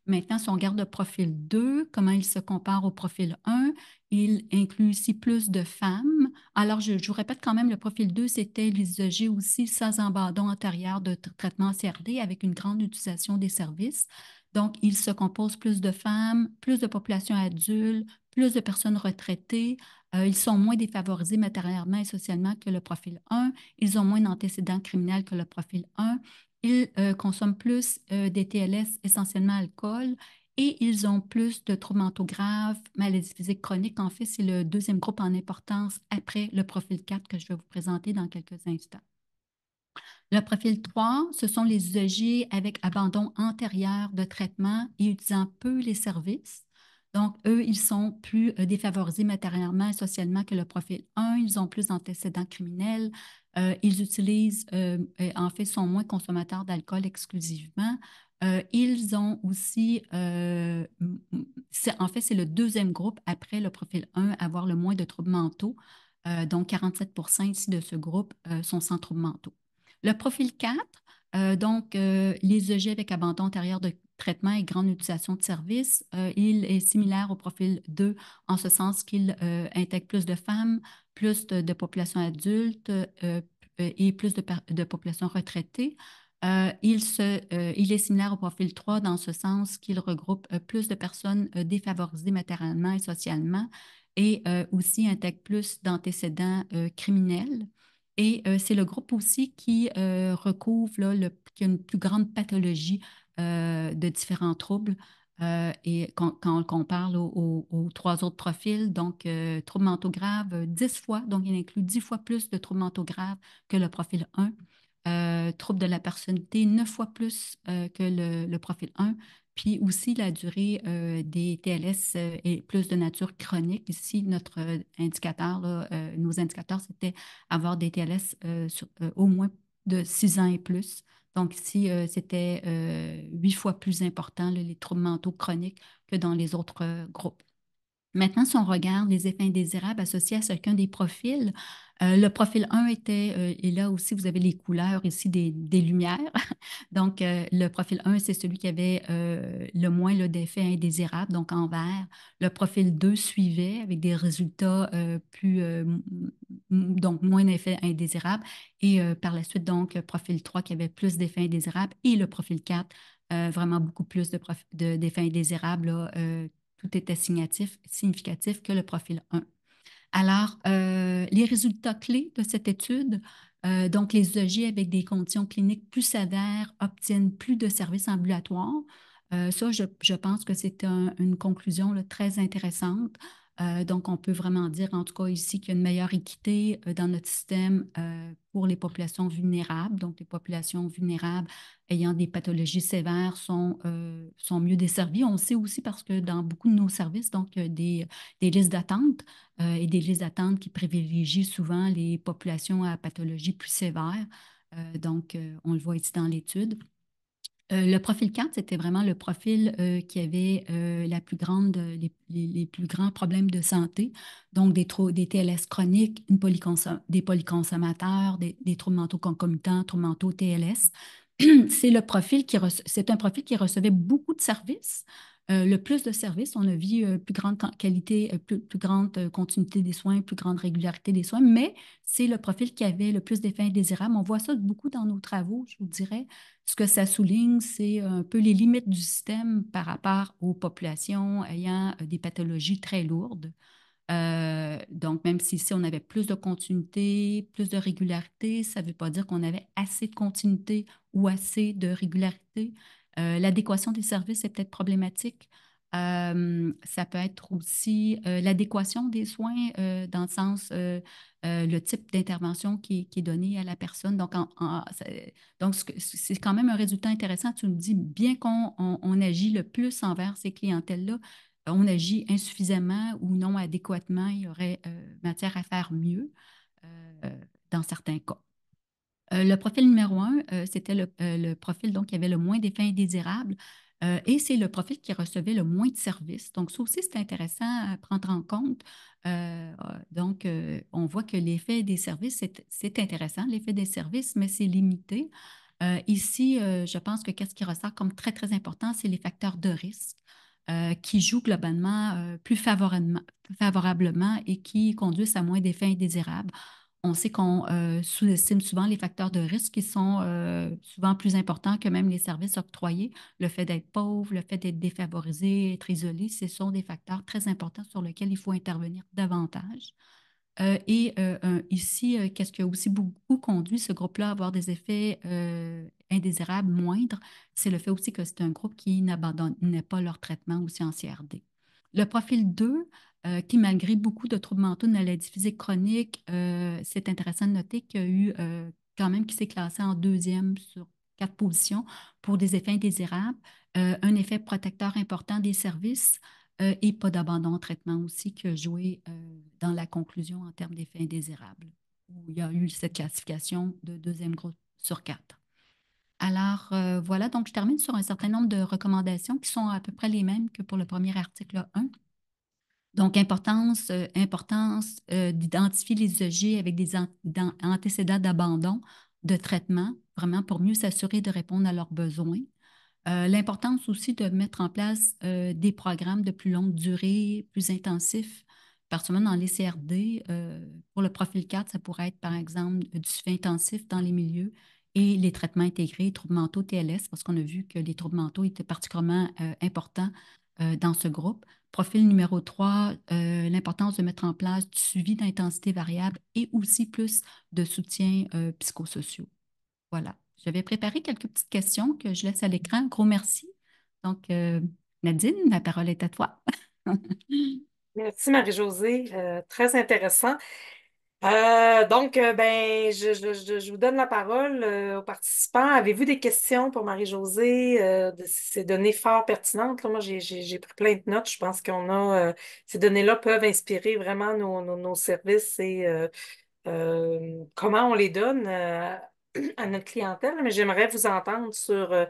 Maintenant, si on regarde le profil 2, comment il se compare au profil 1, il inclut aussi plus de femmes. Alors, je vous répète quand même, le profil 2, c'était les usagers aussi sans abandon antérieur de traitement CRD avec une grande utilisation des services. Donc, il se compose plus de femmes, plus de population adulte, plus de personnes retraitées. Ils sont moins défavorisés matériellement et socialement que le profil 1. Ils ont moins d'antécédents criminels que le profil 1. Ils consomment plus des TLS, essentiellement alcool, et ils ont plus de troubles mentaux graves, maladies physiques chroniques. En fait, c'est le deuxième groupe en importance après le profil 4 que je vais vous présenter dans quelques instants. Le profil 3, ce sont les usagers avec abandon antérieur de traitement et utilisant peu les services. Donc, eux, ils sont plus défavorisés matériellement et socialement que le profil 1. Ils ont plus d'antécédents criminels. Ils utilisent, en fait, sont moins consommateurs d'alcool exclusivement. Ils ont aussi, en fait, c'est le deuxième groupe après le profil 1 à avoir le moins de troubles mentaux. Donc, 47% ici de ce groupe sont sans troubles mentaux. Le profil 4, les EG avec abandon antérieur de traitement et grande utilisation de services, il est similaire au profil 2 en ce sens qu'il intègre plus de femmes, plus de population adulte et plus de population retraitée. Il est similaire au profil 3 dans ce sens qu'il regroupe plus de personnes défavorisées matériellement et socialement et aussi intègre plus d'antécédents criminels. Et c'est le groupe aussi qui recouvre là, qui a une plus grande pathologie de différents troubles. Et quand on le compare là, aux trois autres profils, donc troubles mentaux graves, 10 fois, donc il inclut 10 fois plus de troubles mentaux graves que le profil 1. Troubles de la personnalité, 9 fois plus que le profil 1. Puis aussi, la durée des TLS est plus de nature chronique. Ici, notre indicateur, là, nos indicateurs, c'était avoir des TLS au moins de 6 ans et plus. Donc ici, c'était 8 fois plus important, là, les troubles mentaux chroniques que dans les autres groupes. Maintenant, si on regarde les effets indésirables associés à chacun des profils, le profil 1 était, et là aussi, vous avez les couleurs ici des lumières. Donc, le profil 1, c'est celui qui avait le moins là, d'effets indésirables, donc en vert. Le profil 2 suivait avec des résultats donc moins d'effets indésirables. Et par la suite, donc, profil 3 qui avait plus d'effets indésirables et le profil 4, vraiment beaucoup plus d'effets indésirables, là, tout était significatif que le profil 1. Alors, les résultats clés de cette étude, donc les EG avec des conditions cliniques plus sévères obtiennent plus de services ambulatoires. Ça, je pense que c'est une conclusion là, très intéressante. Donc, on peut vraiment dire, en tout cas ici, qu'il y a une meilleure équité dans notre système pour les populations vulnérables. Donc, les populations vulnérables ayant des pathologies sévères sont mieux desservies. On le sait aussi parce que dans beaucoup de nos services, donc, il y a des listes d'attente et des listes d'attente qui privilégient souvent les populations à pathologie plus sévère. On le voit ici dans l'étude. Le profil 4, c'était vraiment le profil qui avait les plus grands problèmes de santé, donc des TLS chroniques, des polyconsommateurs, des troubles mentaux concomitants, troubles mentaux TLS. C'est un profil qui recevait beaucoup de services. Le plus de services, on a vu plus grande qualité, plus grande continuité des soins, plus grande régularité des soins, mais c'est le profil qui avait le plus d'effets indésirables. On voit ça beaucoup dans nos travaux, je vous dirais. Ce que ça souligne, c'est un peu les limites du système par rapport aux populations ayant des pathologies très lourdes. Donc, même si ici, on avait plus de continuité, plus de régularité, ça ne veut pas dire qu'on avait assez de continuité ou assez de régularité. L'adéquation des services est peut-être problématique. Ça peut être aussi l'adéquation des soins dans le sens, le type d'intervention qui est donné à la personne. Donc, c'est quand même un résultat intéressant. Tu nous dis, bien qu'on agit le plus envers ces clientèles-là, on agit insuffisamment ou non adéquatement, il y aurait matière à faire mieux dans certains cas. Le profil numéro un, c'était le profil donc, qui avait le moins d'effets indésirables et c'est le profil qui recevait le moins de services. Donc, ça aussi, c'est intéressant à prendre en compte. On voit que l'effet des services, c'est intéressant, l'effet des services, mais c'est limité. Ici, je pense que qu'est-ce qui ressort comme très, très important, c'est les facteurs de risque qui jouent globalement favorablement et qui conduisent à moins d'effets indésirables. On sait qu'on sous-estime souvent les facteurs de risque qui sont souvent plus importants que même les services octroyés. Le fait d'être pauvre, le fait d'être défavorisé, être isolé, ce sont des facteurs très importants sur lesquels il faut intervenir davantage. Ici, qu'est-ce qui a aussi beaucoup conduit ce groupe-là à avoir des effets indésirables moindres, c'est le fait aussi que c'est un groupe qui n'abandonnait pas leur traitement aussi en CRD. Le profil 2, qui malgré beaucoup de troubles mentaux de maladie physique chronique, c'est intéressant de noter qu'il y a eu quand même qui s'est classé en deuxième sur 4 positions pour des effets indésirables, un effet protecteur important des services, et pas d'abandon au traitement aussi qui a joué dans la conclusion en termes d'effets indésirables, où il y a eu cette classification de deuxième groupe sur 4. Alors, voilà, donc je termine sur un certain nombre de recommandations qui sont à peu près les mêmes que pour le premier article 1. Donc, importance d'identifier les usager avec des antécédents d'abandon, de traitement, vraiment pour mieux s'assurer de répondre à leurs besoins. L'importance aussi de mettre en place des programmes de plus longue durée, plus intensifs, particulièrement dans les CRD. Pour le profil 4, ça pourrait être, par exemple, du suivi intensif dans les milieux et les traitements intégrés, troubles mentaux, TLS, parce qu'on a vu que les troubles mentaux étaient particulièrement importants dans ce groupe. Profil numéro 3, l'importance de mettre en place du suivi d'intensité variable et aussi plus de soutien psychosociaux. Voilà. J'avais préparé quelques petites questions que je laisse à l'écran. Gros merci. Donc, Nadine, la parole est à toi. Merci Marie-Josée, très intéressant. Ben, je vous donne la parole aux participants. Avez-vous des questions pour Marie-Josée de ces données fort pertinentes? Là, moi, j'ai pris plein de notes. Je pense ces données-là peuvent inspirer vraiment nos services et comment on les donne à notre clientèle. Mais j'aimerais vous entendre sur,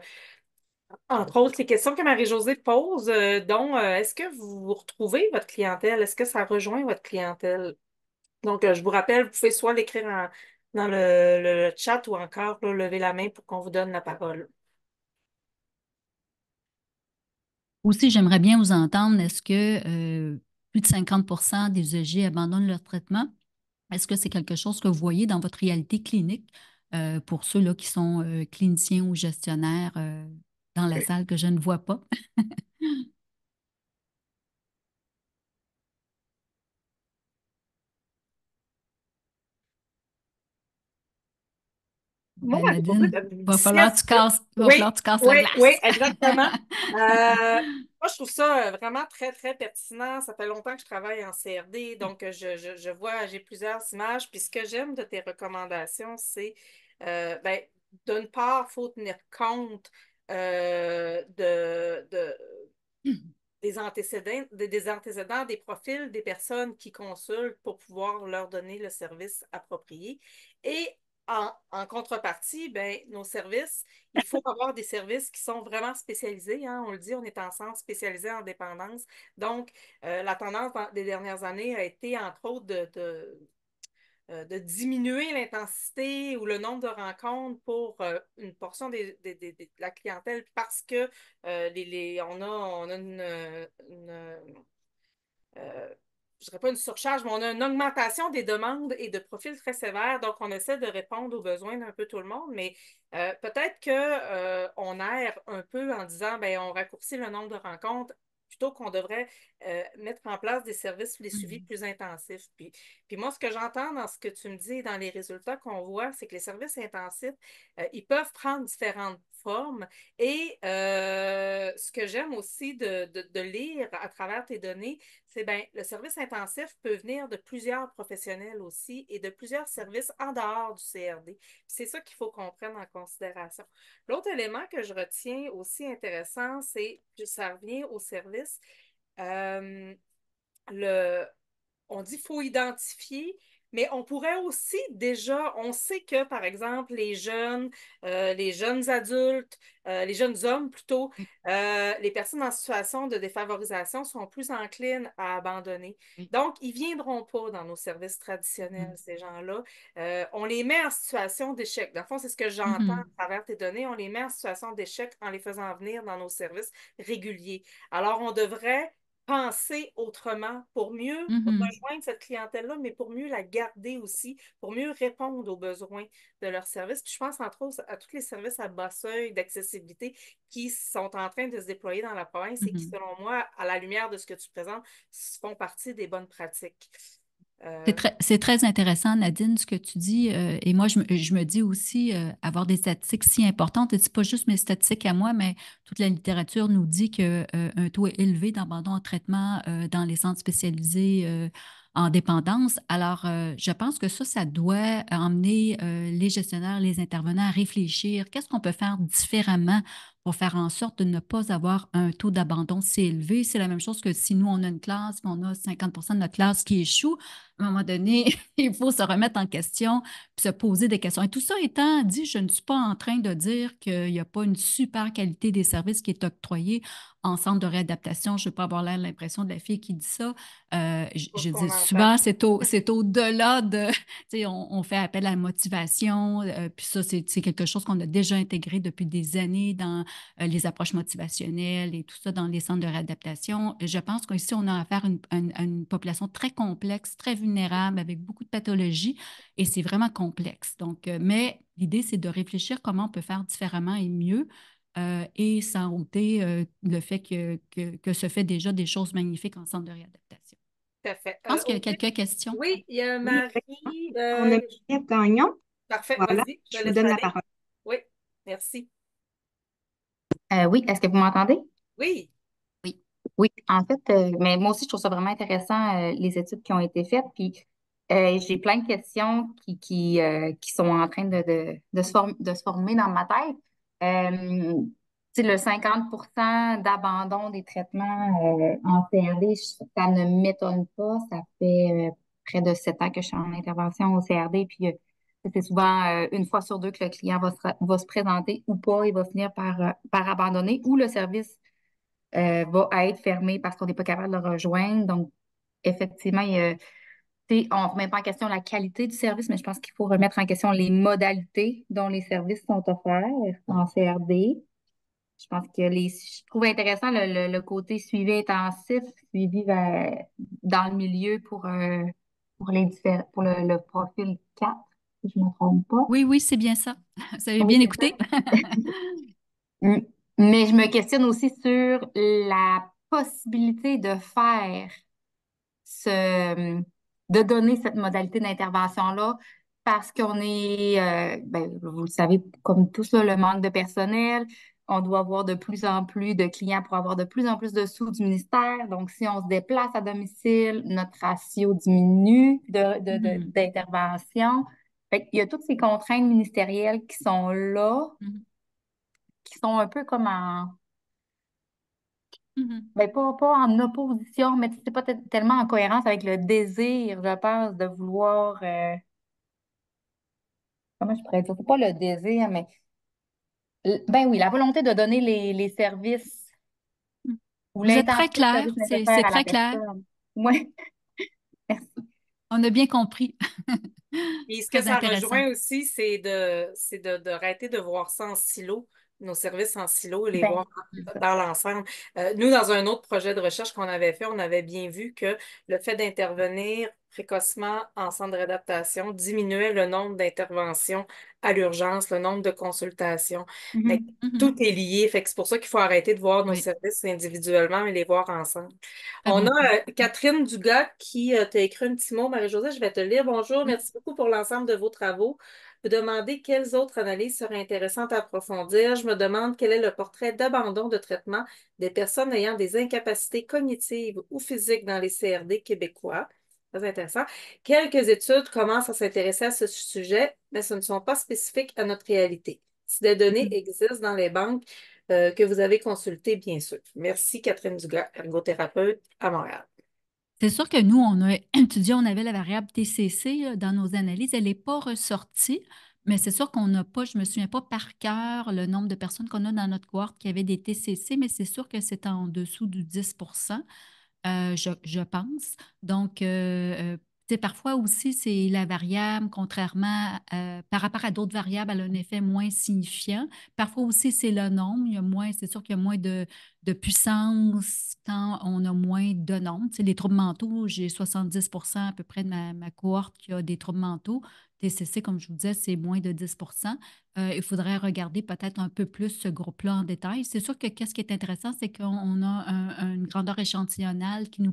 entre autres, les questions que Marie-Josée pose, dont est-ce que vous retrouvez votre clientèle? Est-ce que ça rejoint votre clientèle? Donc, je vous rappelle, vous pouvez soit l'écrire dans le chat ou encore là, lever la main pour qu'on vous donne la parole. Aussi, j'aimerais bien vous entendre. Est-ce que plus de 50% des USG abandonnent leur traitement? Est-ce que c'est quelque chose que vous voyez dans votre réalité clinique pour ceux-là qui sont cliniciens ou gestionnaires dans la salle que je ne vois pas? Moi, Marie-Josée, Nadine, d'ici à ce- va falloir Oui, que tu casses la oui, oui, glace. exactement. Moi, je trouve ça vraiment très, très pertinent. Ça fait longtemps que je travaille en CRD, donc je vois, j'ai plusieurs images. Puis ce que j'aime de tes recommandations, c'est, ben, d'une part, il faut tenir compte des antécédents, des profils des personnes qui consultent pour pouvoir leur donner le service approprié. Et en contrepartie, ben, nos services, il faut avoir des services qui sont vraiment spécialisés, hein. On le dit, on est en centre spécialisé en dépendance. Donc, la tendance des dernières années a été, entre autres, de diminuer l'intensité ou le nombre de rencontres pour une portion de la clientèle parce que on a euh, je dirais pas une surcharge, mais on a une augmentation des demandes et de profils très sévères. Donc, on essaie de répondre aux besoins d'un peu tout le monde, mais peut-être que on erre un peu en disant, ben, on raccourcit le nombre de rencontres plutôt qu'on devrait mettre en place des services ou des suivis Mhm. plus intensifs. Puis moi, ce que j'entends dans ce que tu me dis et dans les résultats qu'on voit, c'est que les services intensifs, ils peuvent prendre différentes formes. Et ce que j'aime aussi de lire à travers tes données, c'est bien, le service intensif peut venir de plusieurs professionnels aussi et de plusieurs services en dehors du CRD. C'est ça qu'il faut qu'on prenne en considération. L'autre élément que je retiens aussi intéressant, c'est que ça revient au service. Euh, le, on dit qu'il faut identifier, mais on pourrait aussi déjà, on sait que, par exemple, les jeunes adultes, les jeunes hommes plutôt, Oui, les personnes en situation de défavorisation sont plus enclines à abandonner. oui. Donc, ils ne viendront pas dans nos services traditionnels, Mhm. ces gens-là. On les met en situation d'échec. Dans le fond, c'est ce que j'entends à Mhm. travers tes données. On les met en situation d'échec en les faisant venir dans nos services réguliers. Alors, on devrait penser autrement pour mieux Mhm. rejoindre cette clientèle-là, mais pour mieux la garder aussi, pour mieux répondre aux besoins de leurs services. Puis je pense entre autres à tous les services à bas seuil d'accessibilité qui sont en train de se déployer dans la province et qui, Mhm. selon moi, à la lumière de ce que tu présentes, font partie des bonnes pratiques. C'est Euh, c'est très intéressant, Nadine, ce que tu dis. Et moi, je me dis aussi, avoir des statistiques si importantes, et c'est pas juste mes statistiques à moi, mais toute la littérature nous dit que, un taux élevé d'abandon en traitement dans les centres spécialisés en dépendance. Alors, je pense que ça doit emmener les gestionnaires, les intervenants à réfléchir. Qu'est-ce qu'on peut faire différemment pour faire en sorte de ne pas avoir un taux d'abandon si élevé. C'est la même chose que si nous, on a une classe, on a 50% de notre classe qui échoue, à un moment donné, il faut se remettre en question, puis se poser des questions. Et tout ça étant dit, je ne suis pas en train de dire qu'il n'y a pas une super qualité des services qui est octroyée en centre de réadaptation. Je ne veux pas avoir l'impression de la fille qui dit ça. Pour ce Je qu'on dis entend. souvent, c'est au-delà de, tu sais, on fait appel à la motivation, puis ça, c'est quelque chose qu'on a déjà intégré depuis des années dans les approches motivationnelles et tout ça dans les centres de réadaptation. Je pense qu'ici, on a affaire à une population très complexe, très vulnérable, avec beaucoup de pathologies, et c'est vraiment complexe. Donc, mais l'idée, c'est de réfléchir comment on peut faire différemment et mieux. Et sans ôter le fait que se fait déjà des choses magnifiques en centre de réadaptation. Tout à fait. Je pense qu'il y a Audrey? quelques questions. Oui, il y a Oui, effectivement. Marie. On a Pierre Gagnon. Parfait, Voilà, vas-y, je te je vous laisse donne la aller. parole. Oui, merci. Oui, est-ce que vous m'entendez? Oui, Oui. Oui, en fait, mais moi aussi, je trouve ça vraiment intéressant, les études qui ont été faites. Puis, j'ai plein de questions qui sont en train de se former dans ma tête. Tu sais, le 50% d'abandon des traitements en CRD, ça ne m'étonne pas. Ça fait près de 7 ans que je suis en intervention au CRD. Puis, c'est souvent une fois sur deux que le client va se présenter ou pas. Il va finir par abandonner ou le service va être fermé parce qu'on n'est pas capable de le rejoindre. Donc, effectivement, on ne remet pas en question la qualité du service, mais je pense qu'il faut remettre en question les modalités dont les services sont offerts en CRD. Je trouve intéressant le côté suivi intensif, suivi dans le milieu pour le profil 4, si je ne me trompe pas. Oui, oui, c'est bien ça. Vous avez Oui, bien c'est ça. écouté? Mm. Mais je me questionne aussi sur la possibilité de faire ce, de donner cette modalité d'intervention-là parce qu'on est, ben, vous le savez, comme tous, là, le manque de personnel. On doit avoir de plus en plus de clients pour avoir de plus en plus de sous du ministère. Donc, si on se déplace à domicile, notre ratio diminue Mhm, d'intervention. Fait qu'il y a toutes ces contraintes ministérielles qui sont là, mhm, qui sont un peu comme mhm. ben, pas en opposition, mais c'est pas tellement en cohérence avec le désir, je pense, de vouloir, comment je pourrais dire, c'est pas le désir, mais ben oui, la volonté de donner les services ou Vous êtes très l'intensité de clair, services c'est nécessaires à la très clair. personne. Oui, merci. On a bien compris. et ce que Très ça intéressant. rejoint aussi, d'arrêter de voir ça en silo, nos services en silo, et les Ben, voir c'est ça. dans l'ensemble. Nous, dans un autre projet de recherche qu'on avait fait, on avait bien vu que le fait d'intervenir précocement en centre de réadaptation diminuait le nombre d'interventions à l'urgence, le nombre de consultations. Fait que Mhm. tout Mhm. est lié. Fait que c'est pour ça qu'il faut arrêter de voir nos Oui, services individuellement et les voir ensemble. très On bon point. a Catherine Dugas qui t'a écrit un petit mot. Marie-Josée, je vais te le lire. Bonjour, Oui. merci beaucoup pour l'ensemble de vos travaux. Vous demandez quelles autres analyses seraient intéressantes à approfondir. Je me demande quel est le portrait d'abandon de traitement des personnes ayant des incapacités cognitives ou physiques dans les CRD québécois. Très intéressant. Quelques études commencent à s'intéresser à ce sujet, mais ce ne sont pas spécifiques à notre réalité. Si des données Mhm. existent dans les banques, que vous avez consultées, bien sûr. Merci, Catherine Dugas, ergothérapeute à Montréal. C'est sûr que nous, on a étudié, on avait la variable TCC dans nos analyses. Elle n'est pas ressortie, mais c'est sûr qu'on n'a pas, je ne me souviens pas par cœur le nombre de personnes qu'on a dans notre cohorte qui avaient des TCC, mais c'est sûr que c'est en dessous du 10%. Je pense. Donc, tu sais, parfois aussi, c'est la variable, contrairement par rapport à d'autres variables, elle a un effet moins signifiant. Parfois aussi, c'est le nombre. Il y a moins, c'est sûr qu'il y a moins de puissance quand on a moins de nombre. Tu sais, les troubles mentaux, j'ai 70% à peu près de ma cohorte qui a des troubles mentaux. TCC, comme je vous disais, c'est moins de 10%. Il faudrait regarder peut-être un peu plus ce groupe-là en détail. C'est sûr que qu'est-ce qui est intéressant, c'est qu'on a une grandeur échantillonnale qui nous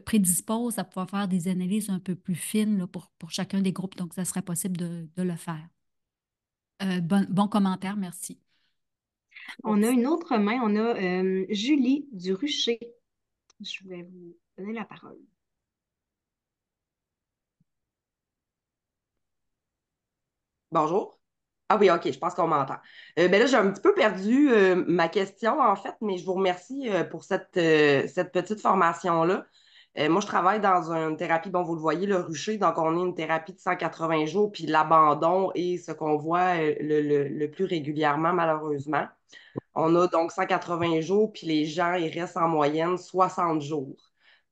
prédispose à pouvoir faire des analyses un peu plus fines là, pour chacun des groupes. Donc, ça serait possible de le faire. Bon commentaire, merci. On a une autre main, on a Julie Durucher. Je vais vous donner la parole. Bonjour. Ah oui, OK, je pense qu'on m'entend. Ben là, j'ai un petit peu perdu ma question, en fait, mais je vous remercie pour cette petite formation-là. Moi, je travaille dans une thérapie, bon, vous le voyez, le rucher, donc on est une thérapie de 180 jours, puis l'abandon est ce qu'on voit le plus régulièrement, malheureusement. On a donc 180 jours, puis les gens, ils restent en moyenne 60 jours.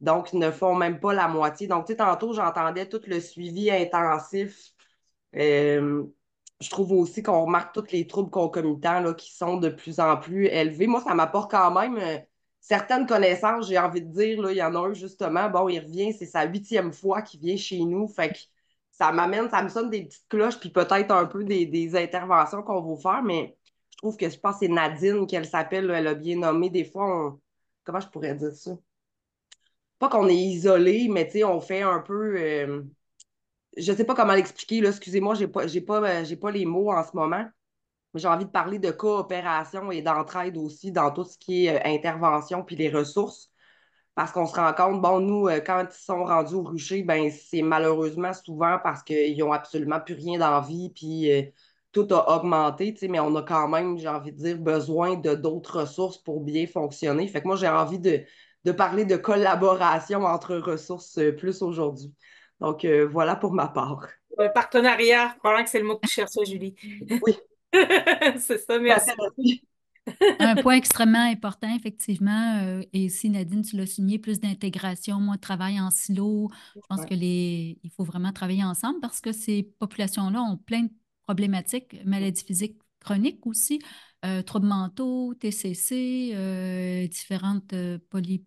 Donc, ils ne font même pas la moitié. Donc, tu sais, tantôt, j'entendais tout le suivi intensif. Euh, je trouve aussi qu'on remarque tous les troubles concomitants là, qui sont de plus en plus élevés. Moi, ça m'apporte quand même certaines connaissances, j'ai envie de dire. Là, il y en a un, justement, bon, il revient, c'est sa 8e fois qu'il vient chez nous. Fait que ça m'amène, ça me sonne des petites cloches, puis peut-être un peu des interventions qu'on va faire, mais je trouve que je pense que c'est Nadine qu'elle s'appelle, là, elle a bien nommé. Des fois, comment je pourrais dire ça? Pas qu'on est isolé, mais tu sais, on fait un peu. Je sais pas comment l'expliquer, là. Excusez-moi, j'ai pas les mots en ce moment. Mais j'ai envie de parler de coopération et d'entraide aussi dans tout ce qui est intervention puis les ressources. Parce qu'on se rend compte, bon, nous, quand ils sont rendus au rucher, ben, c'est malheureusement souvent parce qu'ils n'ont absolument plus rien d'envie, puis tout a augmenté, tu sais, mais on a quand même, j'ai envie de dire, besoin de d'autres ressources pour bien fonctionner. Fait que moi, j'ai envie de parler de collaboration entre ressources plus aujourd'hui. Donc, voilà pour ma part. Partenariat, probablement que c'est le mot que tu cherchais, Julie. Oui, C'est ça, tout à merci. fait. Merci. Un point extrêmement important, effectivement, et aussi Nadine, tu l'as souligné, plus d'intégration, moins de travail en silo. Je pense Ouais. que il faut vraiment travailler ensemble parce que ces populations-là ont plein de problématiques, maladies physiques chroniques aussi, troubles mentaux, TCC, différentes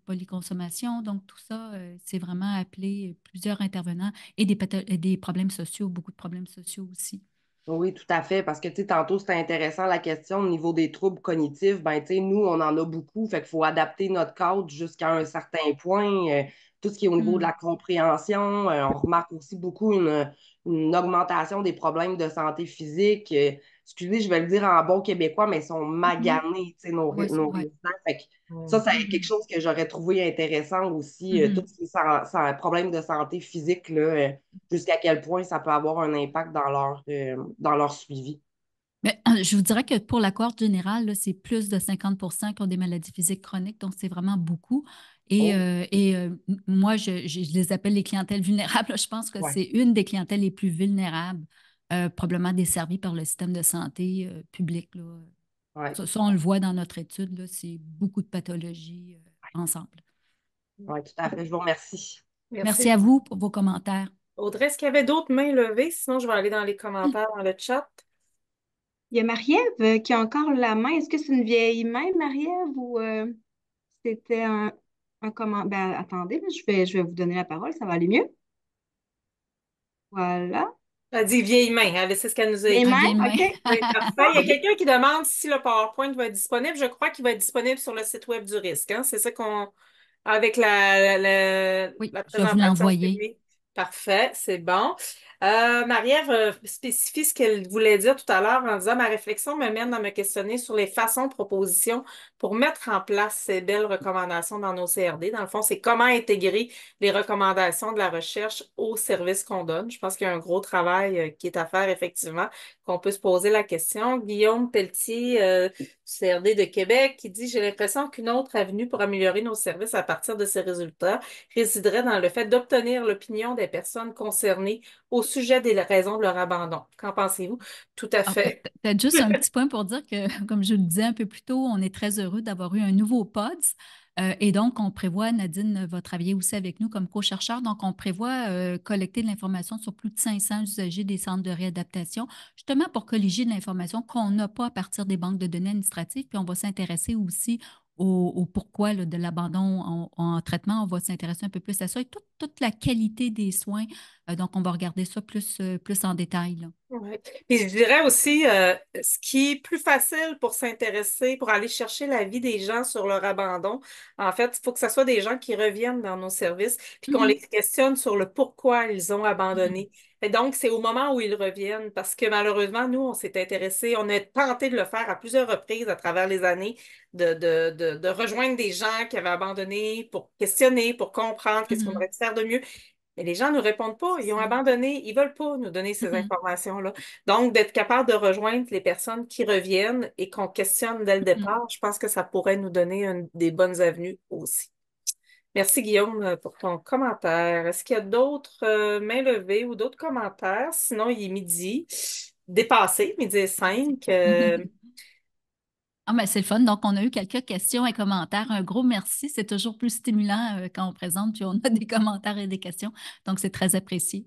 polyconsommations. Donc, tout ça, c'est vraiment appelé plusieurs intervenants et et des problèmes sociaux, beaucoup de problèmes sociaux aussi. Oui, tout à fait, parce que, tu sais, tantôt, c'était intéressant la question au niveau des troubles cognitifs. Ben, tu sais, nous, on en a beaucoup, fait qu'il faut adapter notre cadre jusqu'à un certain point. Tout ce qui est au niveau de la Hmm. compréhension, on remarque aussi beaucoup une augmentation des problèmes de santé physique. Excusez, je vais le dire en bon québécois, mais ils sont Mhm. maganés, tu sais, Oui, nos ouais. résidents. Fait que ça, c'est quelque Mhm. chose que j'aurais trouvé intéressant aussi, tout Mhm. ce qui est problème de santé physique, là. Jusqu'à quel point ça peut avoir un impact dans leur suivi. Mais, je vous dirais que pour la cohorte générale, là, c'est plus de 50% qui ont des maladies physiques chroniques, donc c'est vraiment beaucoup. Oh, Moi, je les appelle les clientèles vulnérables. Je pense que ouais, c'est une des clientèles les plus vulnérables, probablement desservies par le système de santé public, là. ouais, Ça, on le voit dans notre étude, là, c'est beaucoup de pathologies ensemble. ouais, tout à fait. Je vous remercie. Merci Merci. à vous pour vos commentaires. Audrey, est-ce qu'il y avait d'autres mains levées? Sinon, je vais aller dans les commentaires, dans le chat. Il y a Marie-Ève qui a encore la main. Est-ce que c'est une vieille main, Marie-Ève, ou c'était un comment? Ben, attendez, là, je vais vous donner la parole, ça va aller mieux. Voilà. Elle dit vieille main. Elle c'est ce qu'elle nous a Vieille À écrit. main, vieille main. OK. Oui, parfait. Il y a quelqu'un qui demande si le PowerPoint va être disponible. Je crois qu'il va être disponible sur le site web du risque, hein. C'est ça qu'on. Avec Oui, la je vais vous présentation que l'envoyer. lui. Parfait, c'est bon. Marie-Ève spécifie ce qu'elle voulait dire tout à l'heure en disant ma réflexion me mène à me questionner sur les façons, propositions pour mettre en place ces belles recommandations dans nos CRD. Dans le fond, c'est comment intégrer les recommandations de la recherche au service qu'on donne. Je pense qu'il y a un gros travail qui est à faire, effectivement, qu'on peut se poser la question. Guillaume Pelletier, du CRD de Québec, qui dit, j'ai l'impression qu'une autre avenue pour améliorer nos services à partir de ces résultats résiderait dans le fait d'obtenir l'opinion des personnes concernées au sujet des raisons de leur abandon. Qu'en pensez-vous? Tout à Ah, fait. peut-être juste un petit point pour dire que, comme je le disais un peu plus tôt, on est très heureux d'avoir eu un nouveau PODS. Et donc, on prévoit, Nadine va travailler aussi avec nous comme co-chercheur, donc on prévoit collecter de l'information sur plus de 500 usagers des centres de réadaptation, justement pour colliger de l'information qu'on n'a pas à partir des banques de données administratives. Puis on va s'intéresser aussi au pourquoi là, de l'abandon en traitement. On va s'intéresser un peu plus à ça et toute la qualité des soins. Donc, on va regarder ça plus en détail, là. Ouais. Puis je dirais aussi, ce qui est plus facile pour s'intéresser, pour aller chercher l'avis des gens sur leur abandon, en fait, il faut que ce soit des gens qui reviennent dans nos services, puis qu'on les Mhm, questionne sur le pourquoi ils ont mhm, abandonné. Et donc, c'est au moment où ils reviennent, parce que malheureusement, nous, on s'est intéressé, on a tenté de le faire à plusieurs reprises à travers les années, de rejoindre des gens qui avaient abandonné pour questionner, pour comprendre qu'est-ce qu'on mhm. aurait dû faire de mieux. Mais les gens ne nous répondent pas, C'est ils ont ça. abandonné, ils ne veulent pas nous donner ces Mhm. informations-là. Donc, d'être capable de rejoindre les personnes qui reviennent et qu'on questionne dès le Mhm. départ, je pense que ça pourrait nous donner des bonnes avenues aussi. Merci Guillaume pour ton commentaire. Est-ce qu'il y a d'autres mains levées ou d'autres commentaires? Sinon, il est midi, dépassé, midi et Merci. 5. Ah, ben, c'est le fun. Donc, on a eu quelques questions et commentaires. Un gros merci. C'est toujours plus stimulant quand on présente, puis on a des commentaires et des questions. Donc, c'est très apprécié.